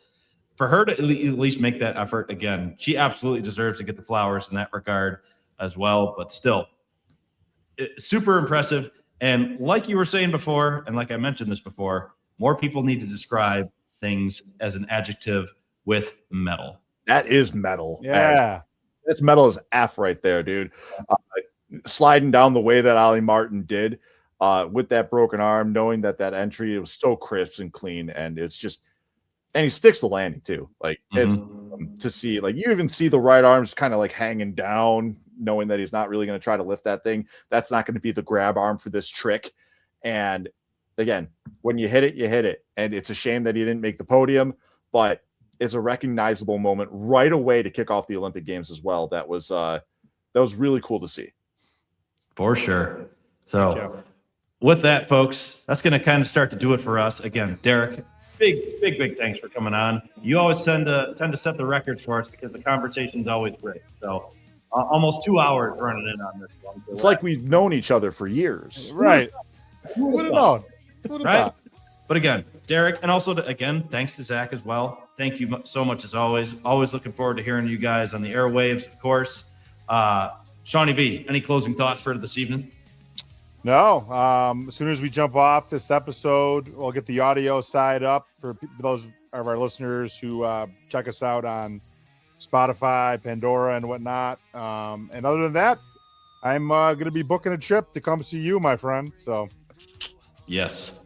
for her to at least make that effort again, she absolutely deserves to get the flowers in that regard as well. But still, super impressive. And like you were saying before, and like I mentioned this before, more people need to describe things as an adjective with metal. That is metal. Yeah. That's metal as F right there, dude. Sliding down the way that Ollie Martin did. with that broken arm, knowing that entry, it was so crisp and clean, and it's just, and he sticks the landing too. Like it's to see, like you even see the right arm just kind of like hanging down, knowing that he's not really going to try to lift that thing. That's not going to be the grab arm for this trick. And again, when you hit it. And it's a shame that he didn't make the podium, but it's a recognizable moment right away to kick off the Olympic Games as well. That was really cool to see. For sure. So with that, folks, that's going to kind of start to do it for us. Again, Derek, big thanks for coming on. You always tend to set the records for us because the conversation's always great. So almost 2 hours running in on this one. So it's like we've known each other for years. Right. Who would have known? Right. But again, Derek, and also again, thanks to Zach as well. Thank you so much as always. Always looking forward to hearing you guys on the airwaves, of course. Shawnee V, any closing thoughts for this evening? No. As soon as we jump off this episode, we'll get the audio side up for those of our listeners who check us out on Spotify, Pandora, and whatnot. And other than that, I'm going to be booking a trip to come see you, my friend. So, yes.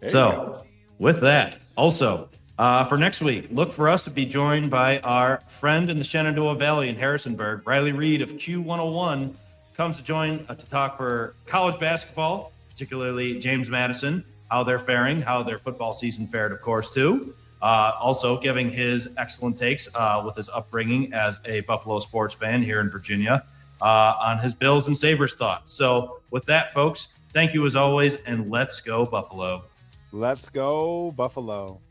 So, with that, also for next week, look for us to be joined by our friend in the Shenandoah Valley in Harrisonburg, Riley Reed of Q101. Comes to join to talk for college basketball, particularly James Madison, how they're faring, how their football season fared, of course, too. Also giving his excellent takes with his upbringing as a Buffalo sports fan here in Virginia on his Bills and Sabres thoughts. So with that, folks, thank you as always, and let's go Buffalo. Let's go Buffalo.